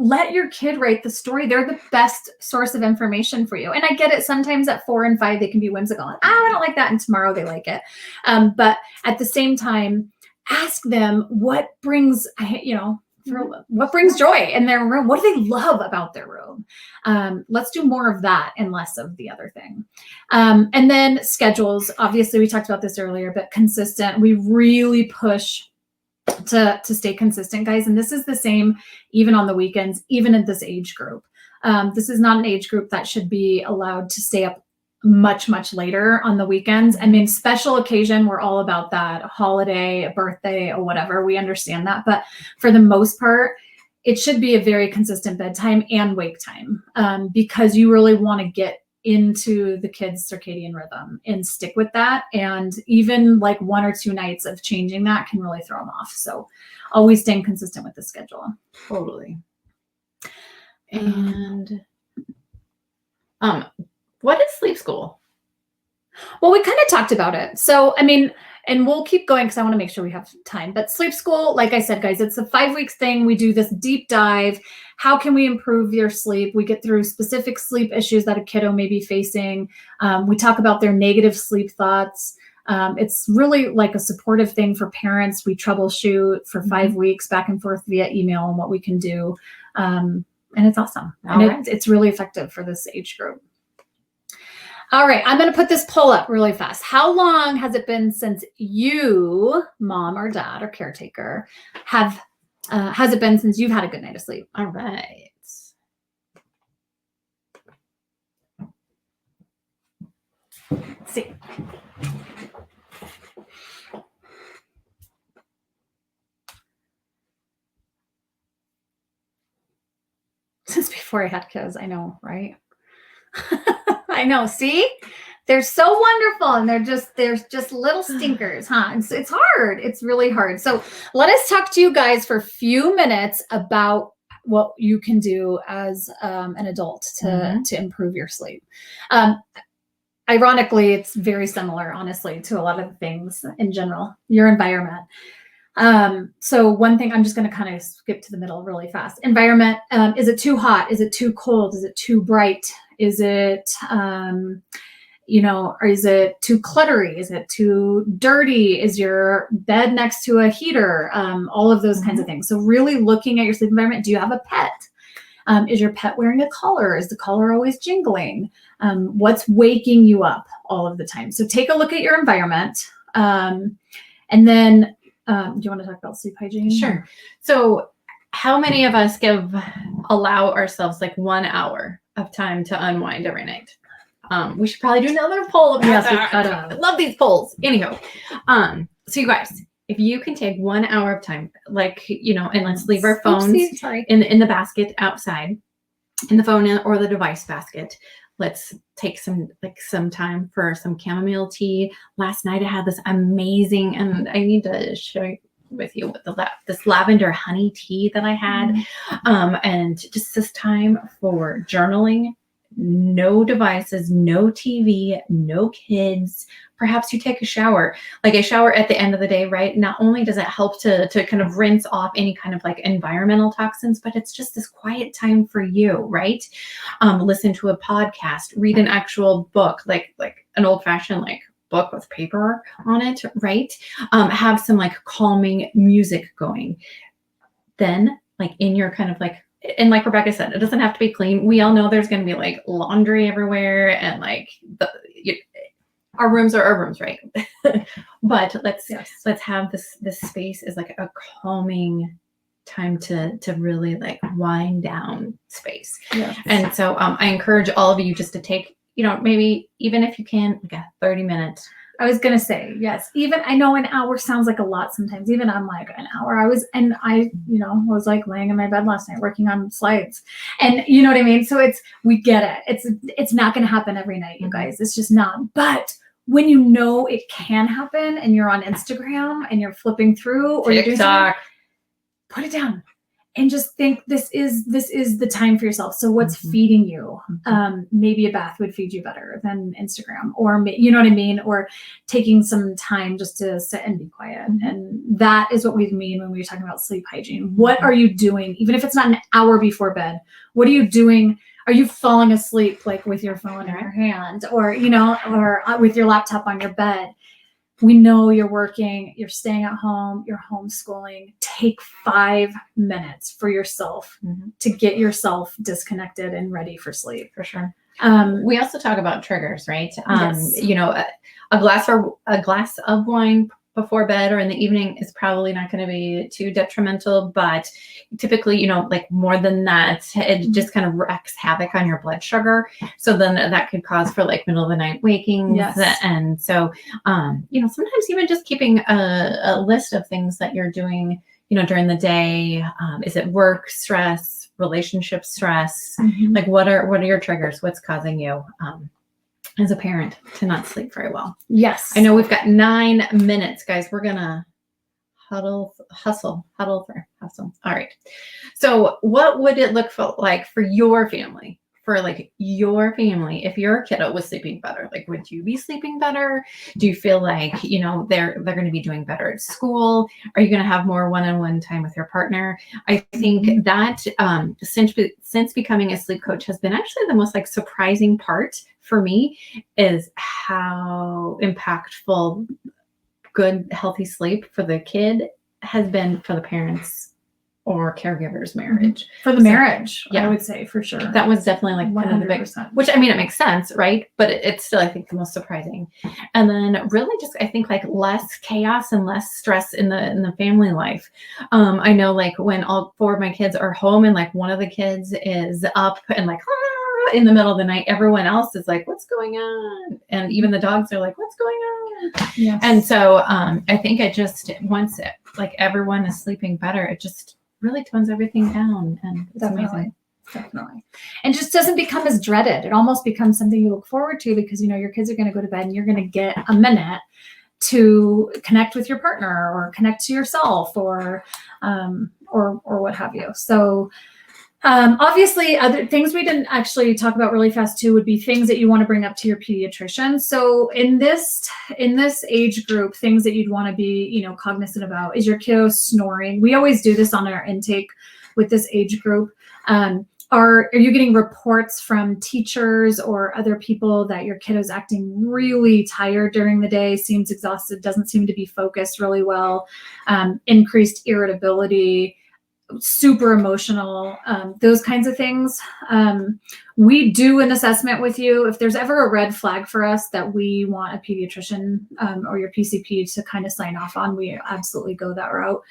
let your kid write the story. They're the best source of information for you. And I get it. Sometimes at 4 and 5, they can be whimsical. And, I don't like that. And tomorrow they like it. But at the same time, ask them what brings, what brings joy in their room. What do they love about their room? Let's do more of that and less of the other thing. And then schedules. Obviously, we talked about this earlier, but consistent. We really push to stay consistent, guys. And this is the same even on the weekends, even in this age group. This is not an age group that should be allowed to stay up much, much later on the weekends. I mean, special occasion, we're all about that. A holiday, a birthday, or whatever. We understand that. But for the most part, it should be a very consistent bedtime and wake time, because you really want to get into the kids' circadian rhythm and stick with that. And even like 1 or 2 nights of changing that can really throw them off. So always staying consistent with the schedule. Totally. And what is sleep school? Well, we kind of talked about it. So, I mean, and we'll keep going because I want to make sure we have time. But sleep school, like I said, guys, it's a 5 weeks thing. We do this deep dive. How can we improve your sleep? We get through specific sleep issues that a kiddo may be facing. We talk about their negative sleep thoughts. It's really like a supportive thing for parents. We troubleshoot for 5 weeks back and forth via email on what we can do. And it's awesome. And it's really effective for this age group. All right, I'm going to put this poll up really fast. How long has it been since you, mom or dad or caretaker, has it been since you've had a good night of sleep? All right. Let's see. Since before I had kids, I know, right? I know. See, they're so wonderful, and there's just little stinkers, huh? It's hard. It's really hard. So let us talk to you guys for a few minutes about what you can do as an adult to improve your sleep. Ironically, it's very similar, honestly, to a lot of the things in general. Your environment. So one thing, I'm just going to kind of skip to the middle really fast. Environment. Is it too hot? Is it too cold? Is it too bright? Is it, or is it too cluttery? Is it too dirty? Is your bed next to a heater? All of those kinds of things. So really looking at your sleep environment. Do you have a pet? Is your pet wearing a collar? Is the collar always jingling? What's waking you up all of the time? So take a look at your environment. And then, do you want to talk about sleep hygiene? Sure. So how many of us allow ourselves like 1 hour of time to unwind every night? We should probably do another poll about that. I love these polls. Anyhow, so you guys, if you can take 1 hour of time, like, and let's leave our phones in the basket outside, in the phone or the device basket. Let's take some time for some chamomile tea. Last night I had this amazing, and I need to share with you this lavender honey tea that I had, and just this time for journaling. No devices, no TV, no kids. Perhaps you take a shower, like a shower at the end of the day, right? Not only does it help to kind of rinse off any kind of like environmental toxins, but it's just this quiet time for you, right? Listen to a podcast, read an actual book, like an old fashioned like book with paper on it, right? Have some like calming music going. Then like in your kind of like, and like Rebecca said, it doesn't have to be clean. We all know there's going to be like laundry everywhere, and like our rooms are our rooms, right? But let's have this space is like a calming time to really like wind down space. Yes. And so I encourage all of you just to take, maybe even if you can, like a 30-minute. I was going to say, yes. Even I know an hour sounds like a lot sometimes. Even I'm like an hour. I was like laying in my bed last night working on slides, and you know what I mean? So we get it. It's not going to happen every night, you guys. It's just not. But when you know it can happen and you're on Instagram and you're flipping through or you're doing something, put it down. And just think this is the time for yourself. So what's feeding you? Maybe a bath would feed you better than Instagram, or you know what I mean? Or taking some time just to sit and be quiet. And that is what we mean when we're talking about sleep hygiene. What are you doing? Even if it's not an hour before bed, what are you doing? Are you falling asleep like with your phone in your hand, or or with your laptop on your bed? We know you're working, you're staying at home, you're homeschooling. Take 5 minutes for yourself to get yourself disconnected and ready for sleep. For sure. We also talk about triggers, right? Yes. A glass of wine before bed or in the evening is probably not going to be too detrimental, but typically, like more than that, it just kind of wreaks havoc on your blood sugar. So then that could cause for like middle of the night wakings. Yes. And so, sometimes even just keeping a list of things that you're doing, during the day. Is it work stress, relationship stress? Like what are your triggers? What's causing you? As a parent to not sleep very well. Yes. I know we've got 9 minutes, guys. We're going to hustle. All right. So what would it look like for your family? If your kiddo was sleeping better, like, would you be sleeping better? Do you feel like, they're going to be doing better at school? Are you going to have more one-on-one time with your partner? I think that since becoming a sleep coach has been actually the most like surprising part for me is how impactful good, healthy sleep for the kid has been for the parents or caregiver's marriage. For the marriage, I would say for sure. That was definitely like 100%. Which, I mean, it makes sense, right? But it's still, I think, the most surprising. And then really just, I think, like less chaos and less stress in the family life. I know like when all 4 of my kids are home and like one of the kids is up and like in the middle of the night, everyone else is like, what's going on? And even the dogs are like, what's going on? Yes. And so I think once everyone is sleeping better, it just really tones everything down, and it's amazing. Definitely. And just doesn't become as dreaded. It almost becomes something you look forward to because your kids are going to go to bed and you're going to get a minute to connect with your partner or connect to yourself or what have you. So obviously other things we didn't actually talk about really fast too would be things that you want to bring up to your pediatrician. So in this age group, things that you'd want to be, cognizant about is your kiddo snoring. We always do this on our intake with this age group. Are you getting reports from teachers or other people that your kiddo's acting really tired during the day, seems exhausted, doesn't seem to be focused really well, increased irritability, super emotional, those kinds of things. We do an assessment with you. If there's ever a red flag for us that we want a pediatrician or your PCP to kind of sign off on, we absolutely go that route,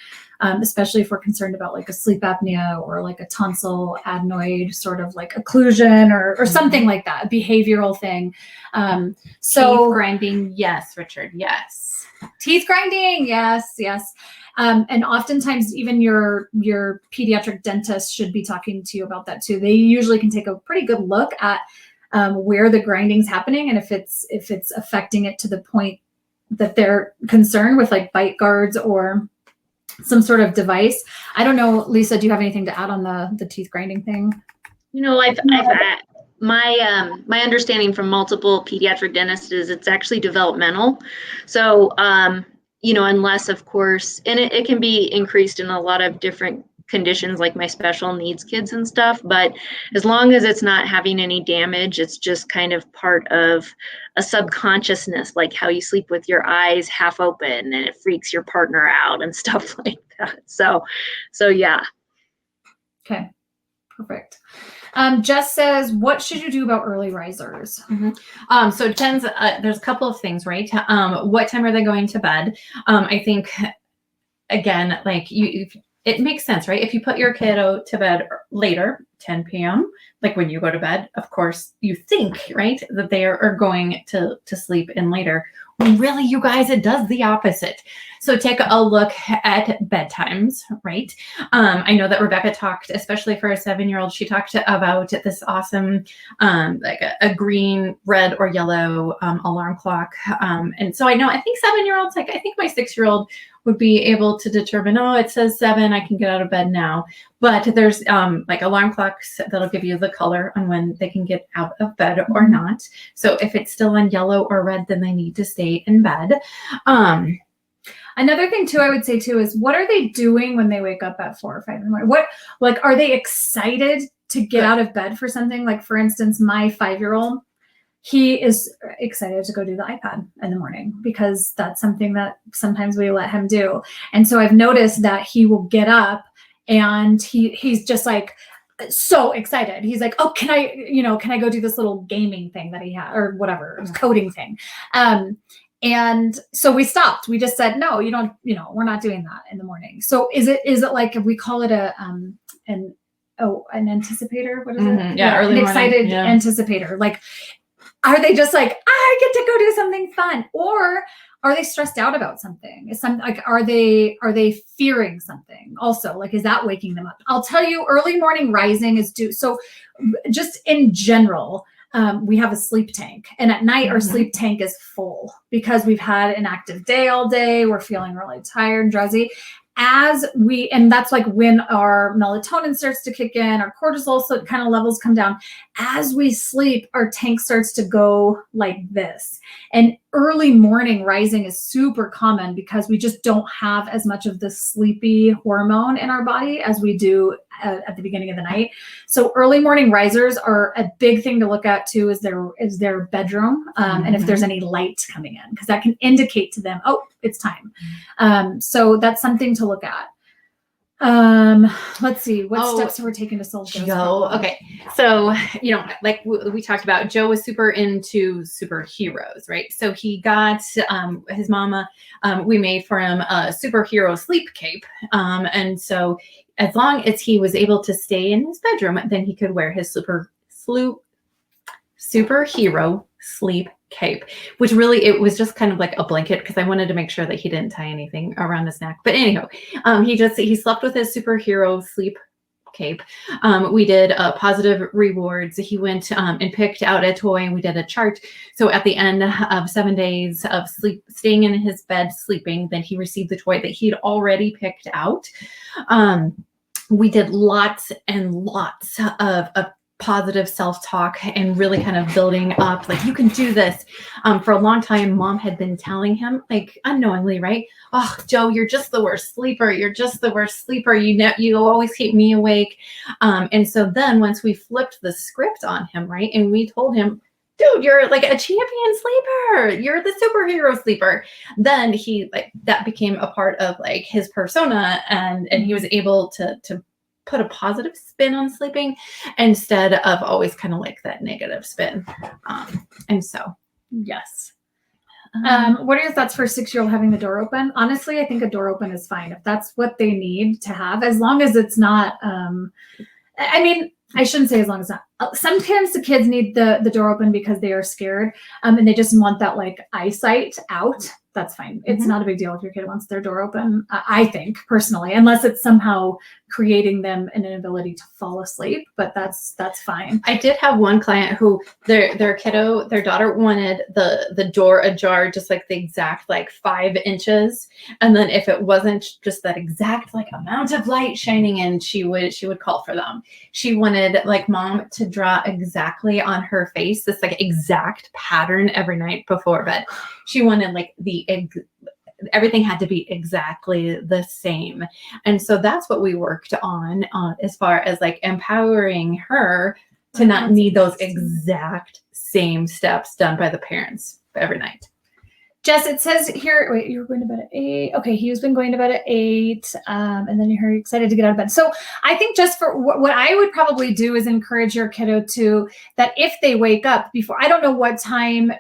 especially if we're concerned about like a sleep apnea or like a tonsil adenoid sort of like occlusion or something like that, a behavioral thing. So teeth grinding, yes, Richard, yes. Teeth grinding, yes. And oftentimes even your pediatric dentist should be talking to you about that too. They usually can take a pretty good look at where the grinding's happening and if it's affecting it to the point that they're concerned with like bite guards or some sort of device. I don't know, Lisa, do you have anything to add on the teeth grinding thing? You know, I've my understanding from multiple pediatric dentists is it's actually developmental. So, you know, unless of course, and it can be increased in a lot of different conditions like my special needs kids and stuff, but as long as it's not having any damage, it's just kind of part of a subconsciousness, like how you sleep with your eyes half open and it freaks your partner out and stuff like that. So yeah. Okay, perfect. Jess says, what should you do about early risers? Mm-hmm. So it depends. There's a couple of things, right? What time are they going to bed? I think, again, like it makes sense, right? If you put your kiddo to bed later, 10 p.m., like when you go to bed, of course, you think, right, that they are going to sleep in later. Really, you guys, it does the opposite. So take a look at bedtimes, right? I know that Rebecca talked, especially for a 7-year-old, she talked about this awesome, like a green, red, or yellow alarm clock. And so I think 7-year-olds, like I think my 6-year-old would be able to determine, oh, it says 7, I can get out of bed now. But there's like alarm clocks that'll give you the color on when they can get out of bed or not. So if it's still on yellow or red, then they need to stay in bed. Another thing too, I would say too, is what are they doing when they wake up at 4 or 5 in the morning? What, like, are they excited to get out of bed for something? Like, for instance, my 5-year-old, he is excited to go do the iPad in the morning because that's something that sometimes we let him do. And so I've noticed that he will get up and he's just like so excited. He's like, oh, can I go do this little gaming thing that he had or whatever, coding thing. And so we stopped. We just said, no, you don't, we're not doing that in the morning. So is it like, if we call it an anticipator? What is it? Yeah, early an morning. excited anticipator. Like, are they just like, I get to go do something fun? Or are they stressed out about something? Are they fearing something? Also, like, is that waking them up? I'll tell you, early morning rising is due. So just in general, we have a sleep tank, and at night our sleep tank is full because we've had an active day all day. We're feeling really tired and drowsy. And that's like when our melatonin starts to kick in, our cortisol kind of levels come down. As we sleep, our tank starts to go like this. And early morning rising is super common because we just don't have as much of the sleepy hormone in our body as we do at the beginning of the night. So early morning risers are a big thing to look at too, is their bedroom, and if there's any light coming in, because that can indicate to them, oh, it's time. So that's something to look at. Let's see, what steps we're taking to solve those problems? Okay. So, like we talked about, Joe was super into superheroes, right? So he got his mama, we made for him a superhero sleep cape. And so as long as he was able to stay in his bedroom, then he could wear his superhero sleep cape, which really, it was just kind of like a blanket because I wanted to make sure that he didn't tie anything around his neck. But anyhow, he slept with his superhero sleep cape. We did positive rewards. He went and picked out a toy, and we did a chart. So at the end of 7 days of staying in his bed sleeping, then he received the toy that he'd already picked out. We did lots and lots of positive self-talk and really kind of building up, like, you can do this. For a long time, Mom had been telling him, like, unknowingly, right? Oh, Joe, you're just the worst sleeper. You're just the worst sleeper. You always keep me awake. And so then once we flipped the script on him, right, and we told him, dude, you're like a champion sleeper. You're the superhero sleeper. Then he, like, that became a part of like his persona, and he was able to put a positive spin on sleeping instead of always kind of like that negative spin. And so, yes. What are your thoughts for a 6-year-old having the door open? Honestly, I think a door open is fine if that's what they need to have, as long as it's not, I mean, I shouldn't say as long as not. Sometimes the kids need the door open because they are scared, and they just want that like eyesight out. That's fine. It's not a big deal if your kid wants their door open, I think, personally, unless it's somehow creating them an inability to fall asleep, but that's fine. I did have one client who their kiddo, their daughter wanted the door ajar, just like the exact like 5 inches. And then if it wasn't just that exact like amount of light shining in, she would call for them. She wanted like mom to draw exactly on her face, this like exact pattern every night before bed. She wanted like everything had to be exactly the same. And so that's what we worked on as far as like empowering her to not need those exact same steps done by the parents every night. Jess, it says here, wait, you were going to bed at 8. Okay, he's been going to bed at 8, and then you're excited to get out of bed. So I think just for what I would probably do is encourage your kiddo to, that if they wake up before, I don't know what time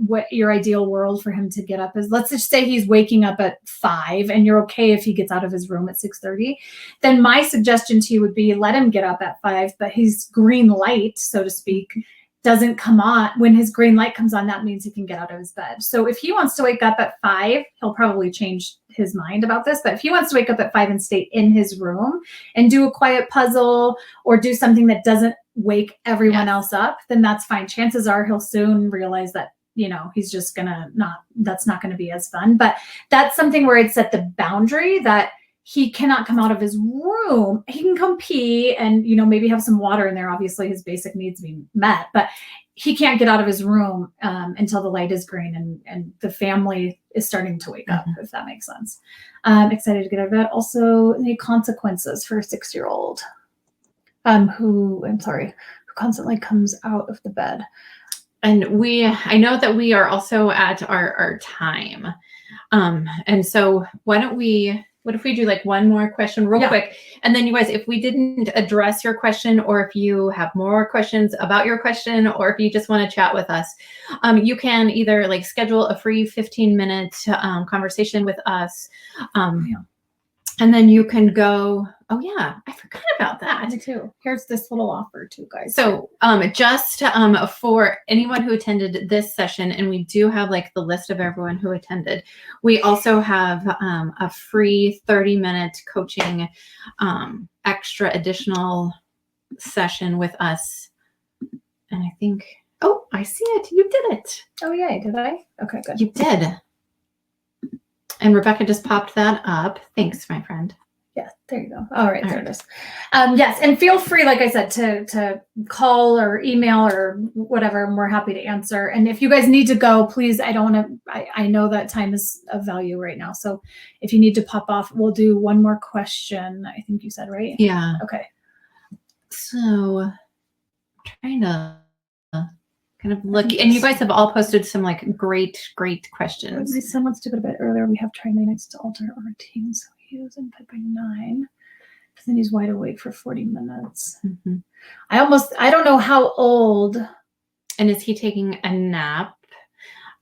what your ideal world for him to get up is. Let's just say he's waking up at 5 and you're okay if he gets out of his room at 6:30. Then my suggestion to you would be let him get up at 5, but his green light, so to speak, doesn't come on. When his green light comes on, that means he can get out of his bed. So if he wants to wake up at 5, he'll probably change his mind about this. But if he wants to wake up at 5 and stay in his room and do a quiet puzzle or do something that doesn't wake everyone else up, then that's fine. Chances are he'll soon realize that, he's just that's not going to be as fun. But that's something where I'd set the boundary that he cannot come out of his room. He can come pee and, maybe have some water in there. Obviously his basic needs being met, but he can't get out of his room until the light is green and the family is starting to wake up, if that makes sense. Excited to get out of bed. Also, any consequences for a 6-year-old who constantly comes out of the bed. And I know that we are also at our time. And so what if we do like one more question real quick? And then you guys, if we didn't address your question, or if you have more questions about your question, or if you just want to chat with us, you can either like schedule a free 15-minute conversation with us. And then you can go, oh yeah, I forgot about that. Me too. Here's this little offer too, guys. So just for anyone who attended this session, and we do have like the list of everyone who attended, we also have a free 30-minute coaching extra additional session with us. And I think, oh, I see it. You did it. Oh, yay. Did I? Okay, good. You did. And Rebecca just popped that up. Thanks, my friend. Yeah, there you go. All right, there it is. Yes, and feel free, like I said, to call or email or whatever, and we're happy to answer. And if you guys need to go, please, I know that time is of value right now. So if you need to pop off, we'll do one more question, I think you said, right? Yeah. Okay. So trying to kind of look, and you guys have all posted some like great questions. My son wants to go to bed earlier. We have tried nights to alter our routine, so he was in bed by 9. But then he's wide awake for 40 minutes. Mm-hmm. I don't know how old. And is he taking a nap?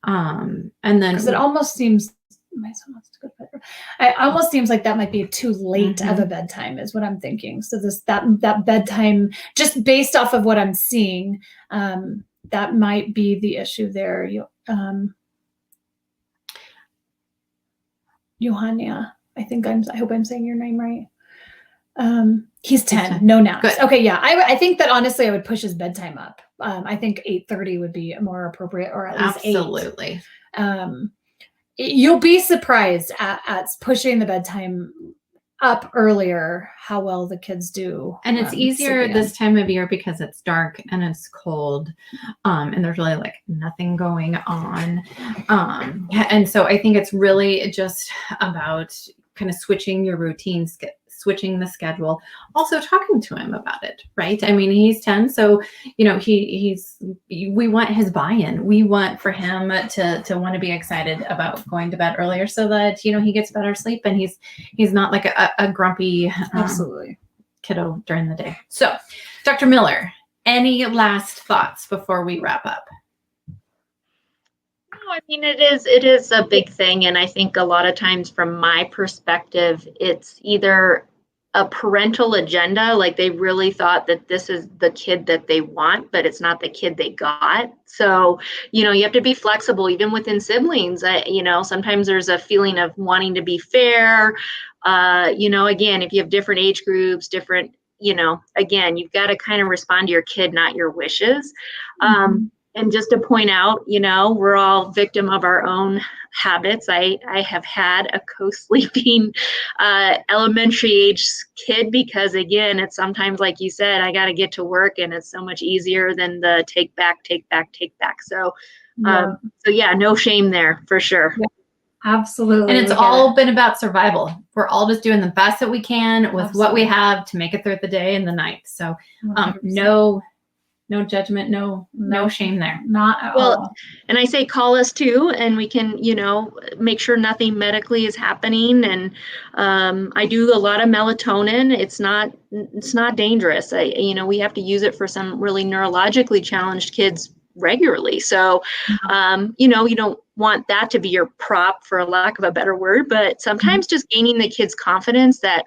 And then because it almost seems my son wants to go to bed. It almost seems like that might be too late of a bedtime, is what I'm thinking. So that bedtime, just based off of what I'm seeing, that might be the issue there. Johanna, I hope I'm saying your name right. He's 10, no naps. Good. Okay, yeah. I think that honestly I would push his bedtime up. I think 8:30 would be more appropriate, or at least 8. Absolutely. You'll be surprised at pushing the bedtime up earlier how well the kids do. And it's easier this time of year because it's dark and it's cold, and there's really like nothing going on. And so I think it's really just about kind of switching your routines, switching the schedule, also talking to him about it, right? I mean, he's 10, so we want his buy-in. We want for him to want to be excited about going to bed earlier, so that he gets better sleep and he's not like a grumpy absolutely kiddo during the day. So, Dr. Miller, any last thoughts before we wrap up? No, I mean, it is a big thing. And I think a lot of times from my perspective, it's either a parental agenda, like they really thought that this is the kid that they want, but it's not the kid they got. So, you have to be flexible even within siblings. Sometimes there's a feeling of wanting to be fair. Again, if you have different age groups, different, again, you've got to kind of respond to your kid, not your wishes. And just to point out, we're all victim of our own habits. I have had a co-sleeping elementary age kid because, again, it's sometimes, like you said, I got to get to work and it's so much easier than the take back. So, no shame there for sure. Yeah, absolutely. And it's all been about survival. We're all just doing the best that we can with what we have to make it through the day and the night. So no judgment, no shame there. Not at all. And I say call us too, and we can, make sure nothing medically is happening. And I do a lot of melatonin. It's not dangerous. We have to use it for some really neurologically challenged kids regularly. So, you don't want that to be your prop, for a lack of a better word, but sometimes just gaining the kids' confidence that,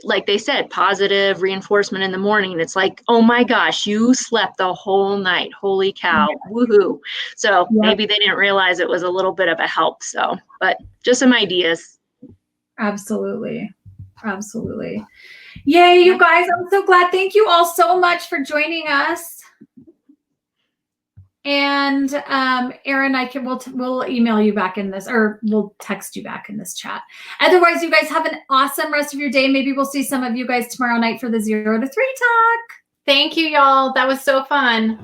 like they said, positive reinforcement in the morning. It's like, oh my gosh, you slept the whole night. Holy cow. Woohoo. So maybe they didn't realize it was a little bit of a help. So, but just some ideas. Absolutely. Yay, you guys. I'm so glad. Thank you all so much for joining us. And Erin, we'll email you back in this, or we'll text you back in this chat. Otherwise, you guys have an awesome rest of your day. Maybe we'll see some of you guys tomorrow night for the 0 to 3 talk. Thank you, y'all. That was so fun.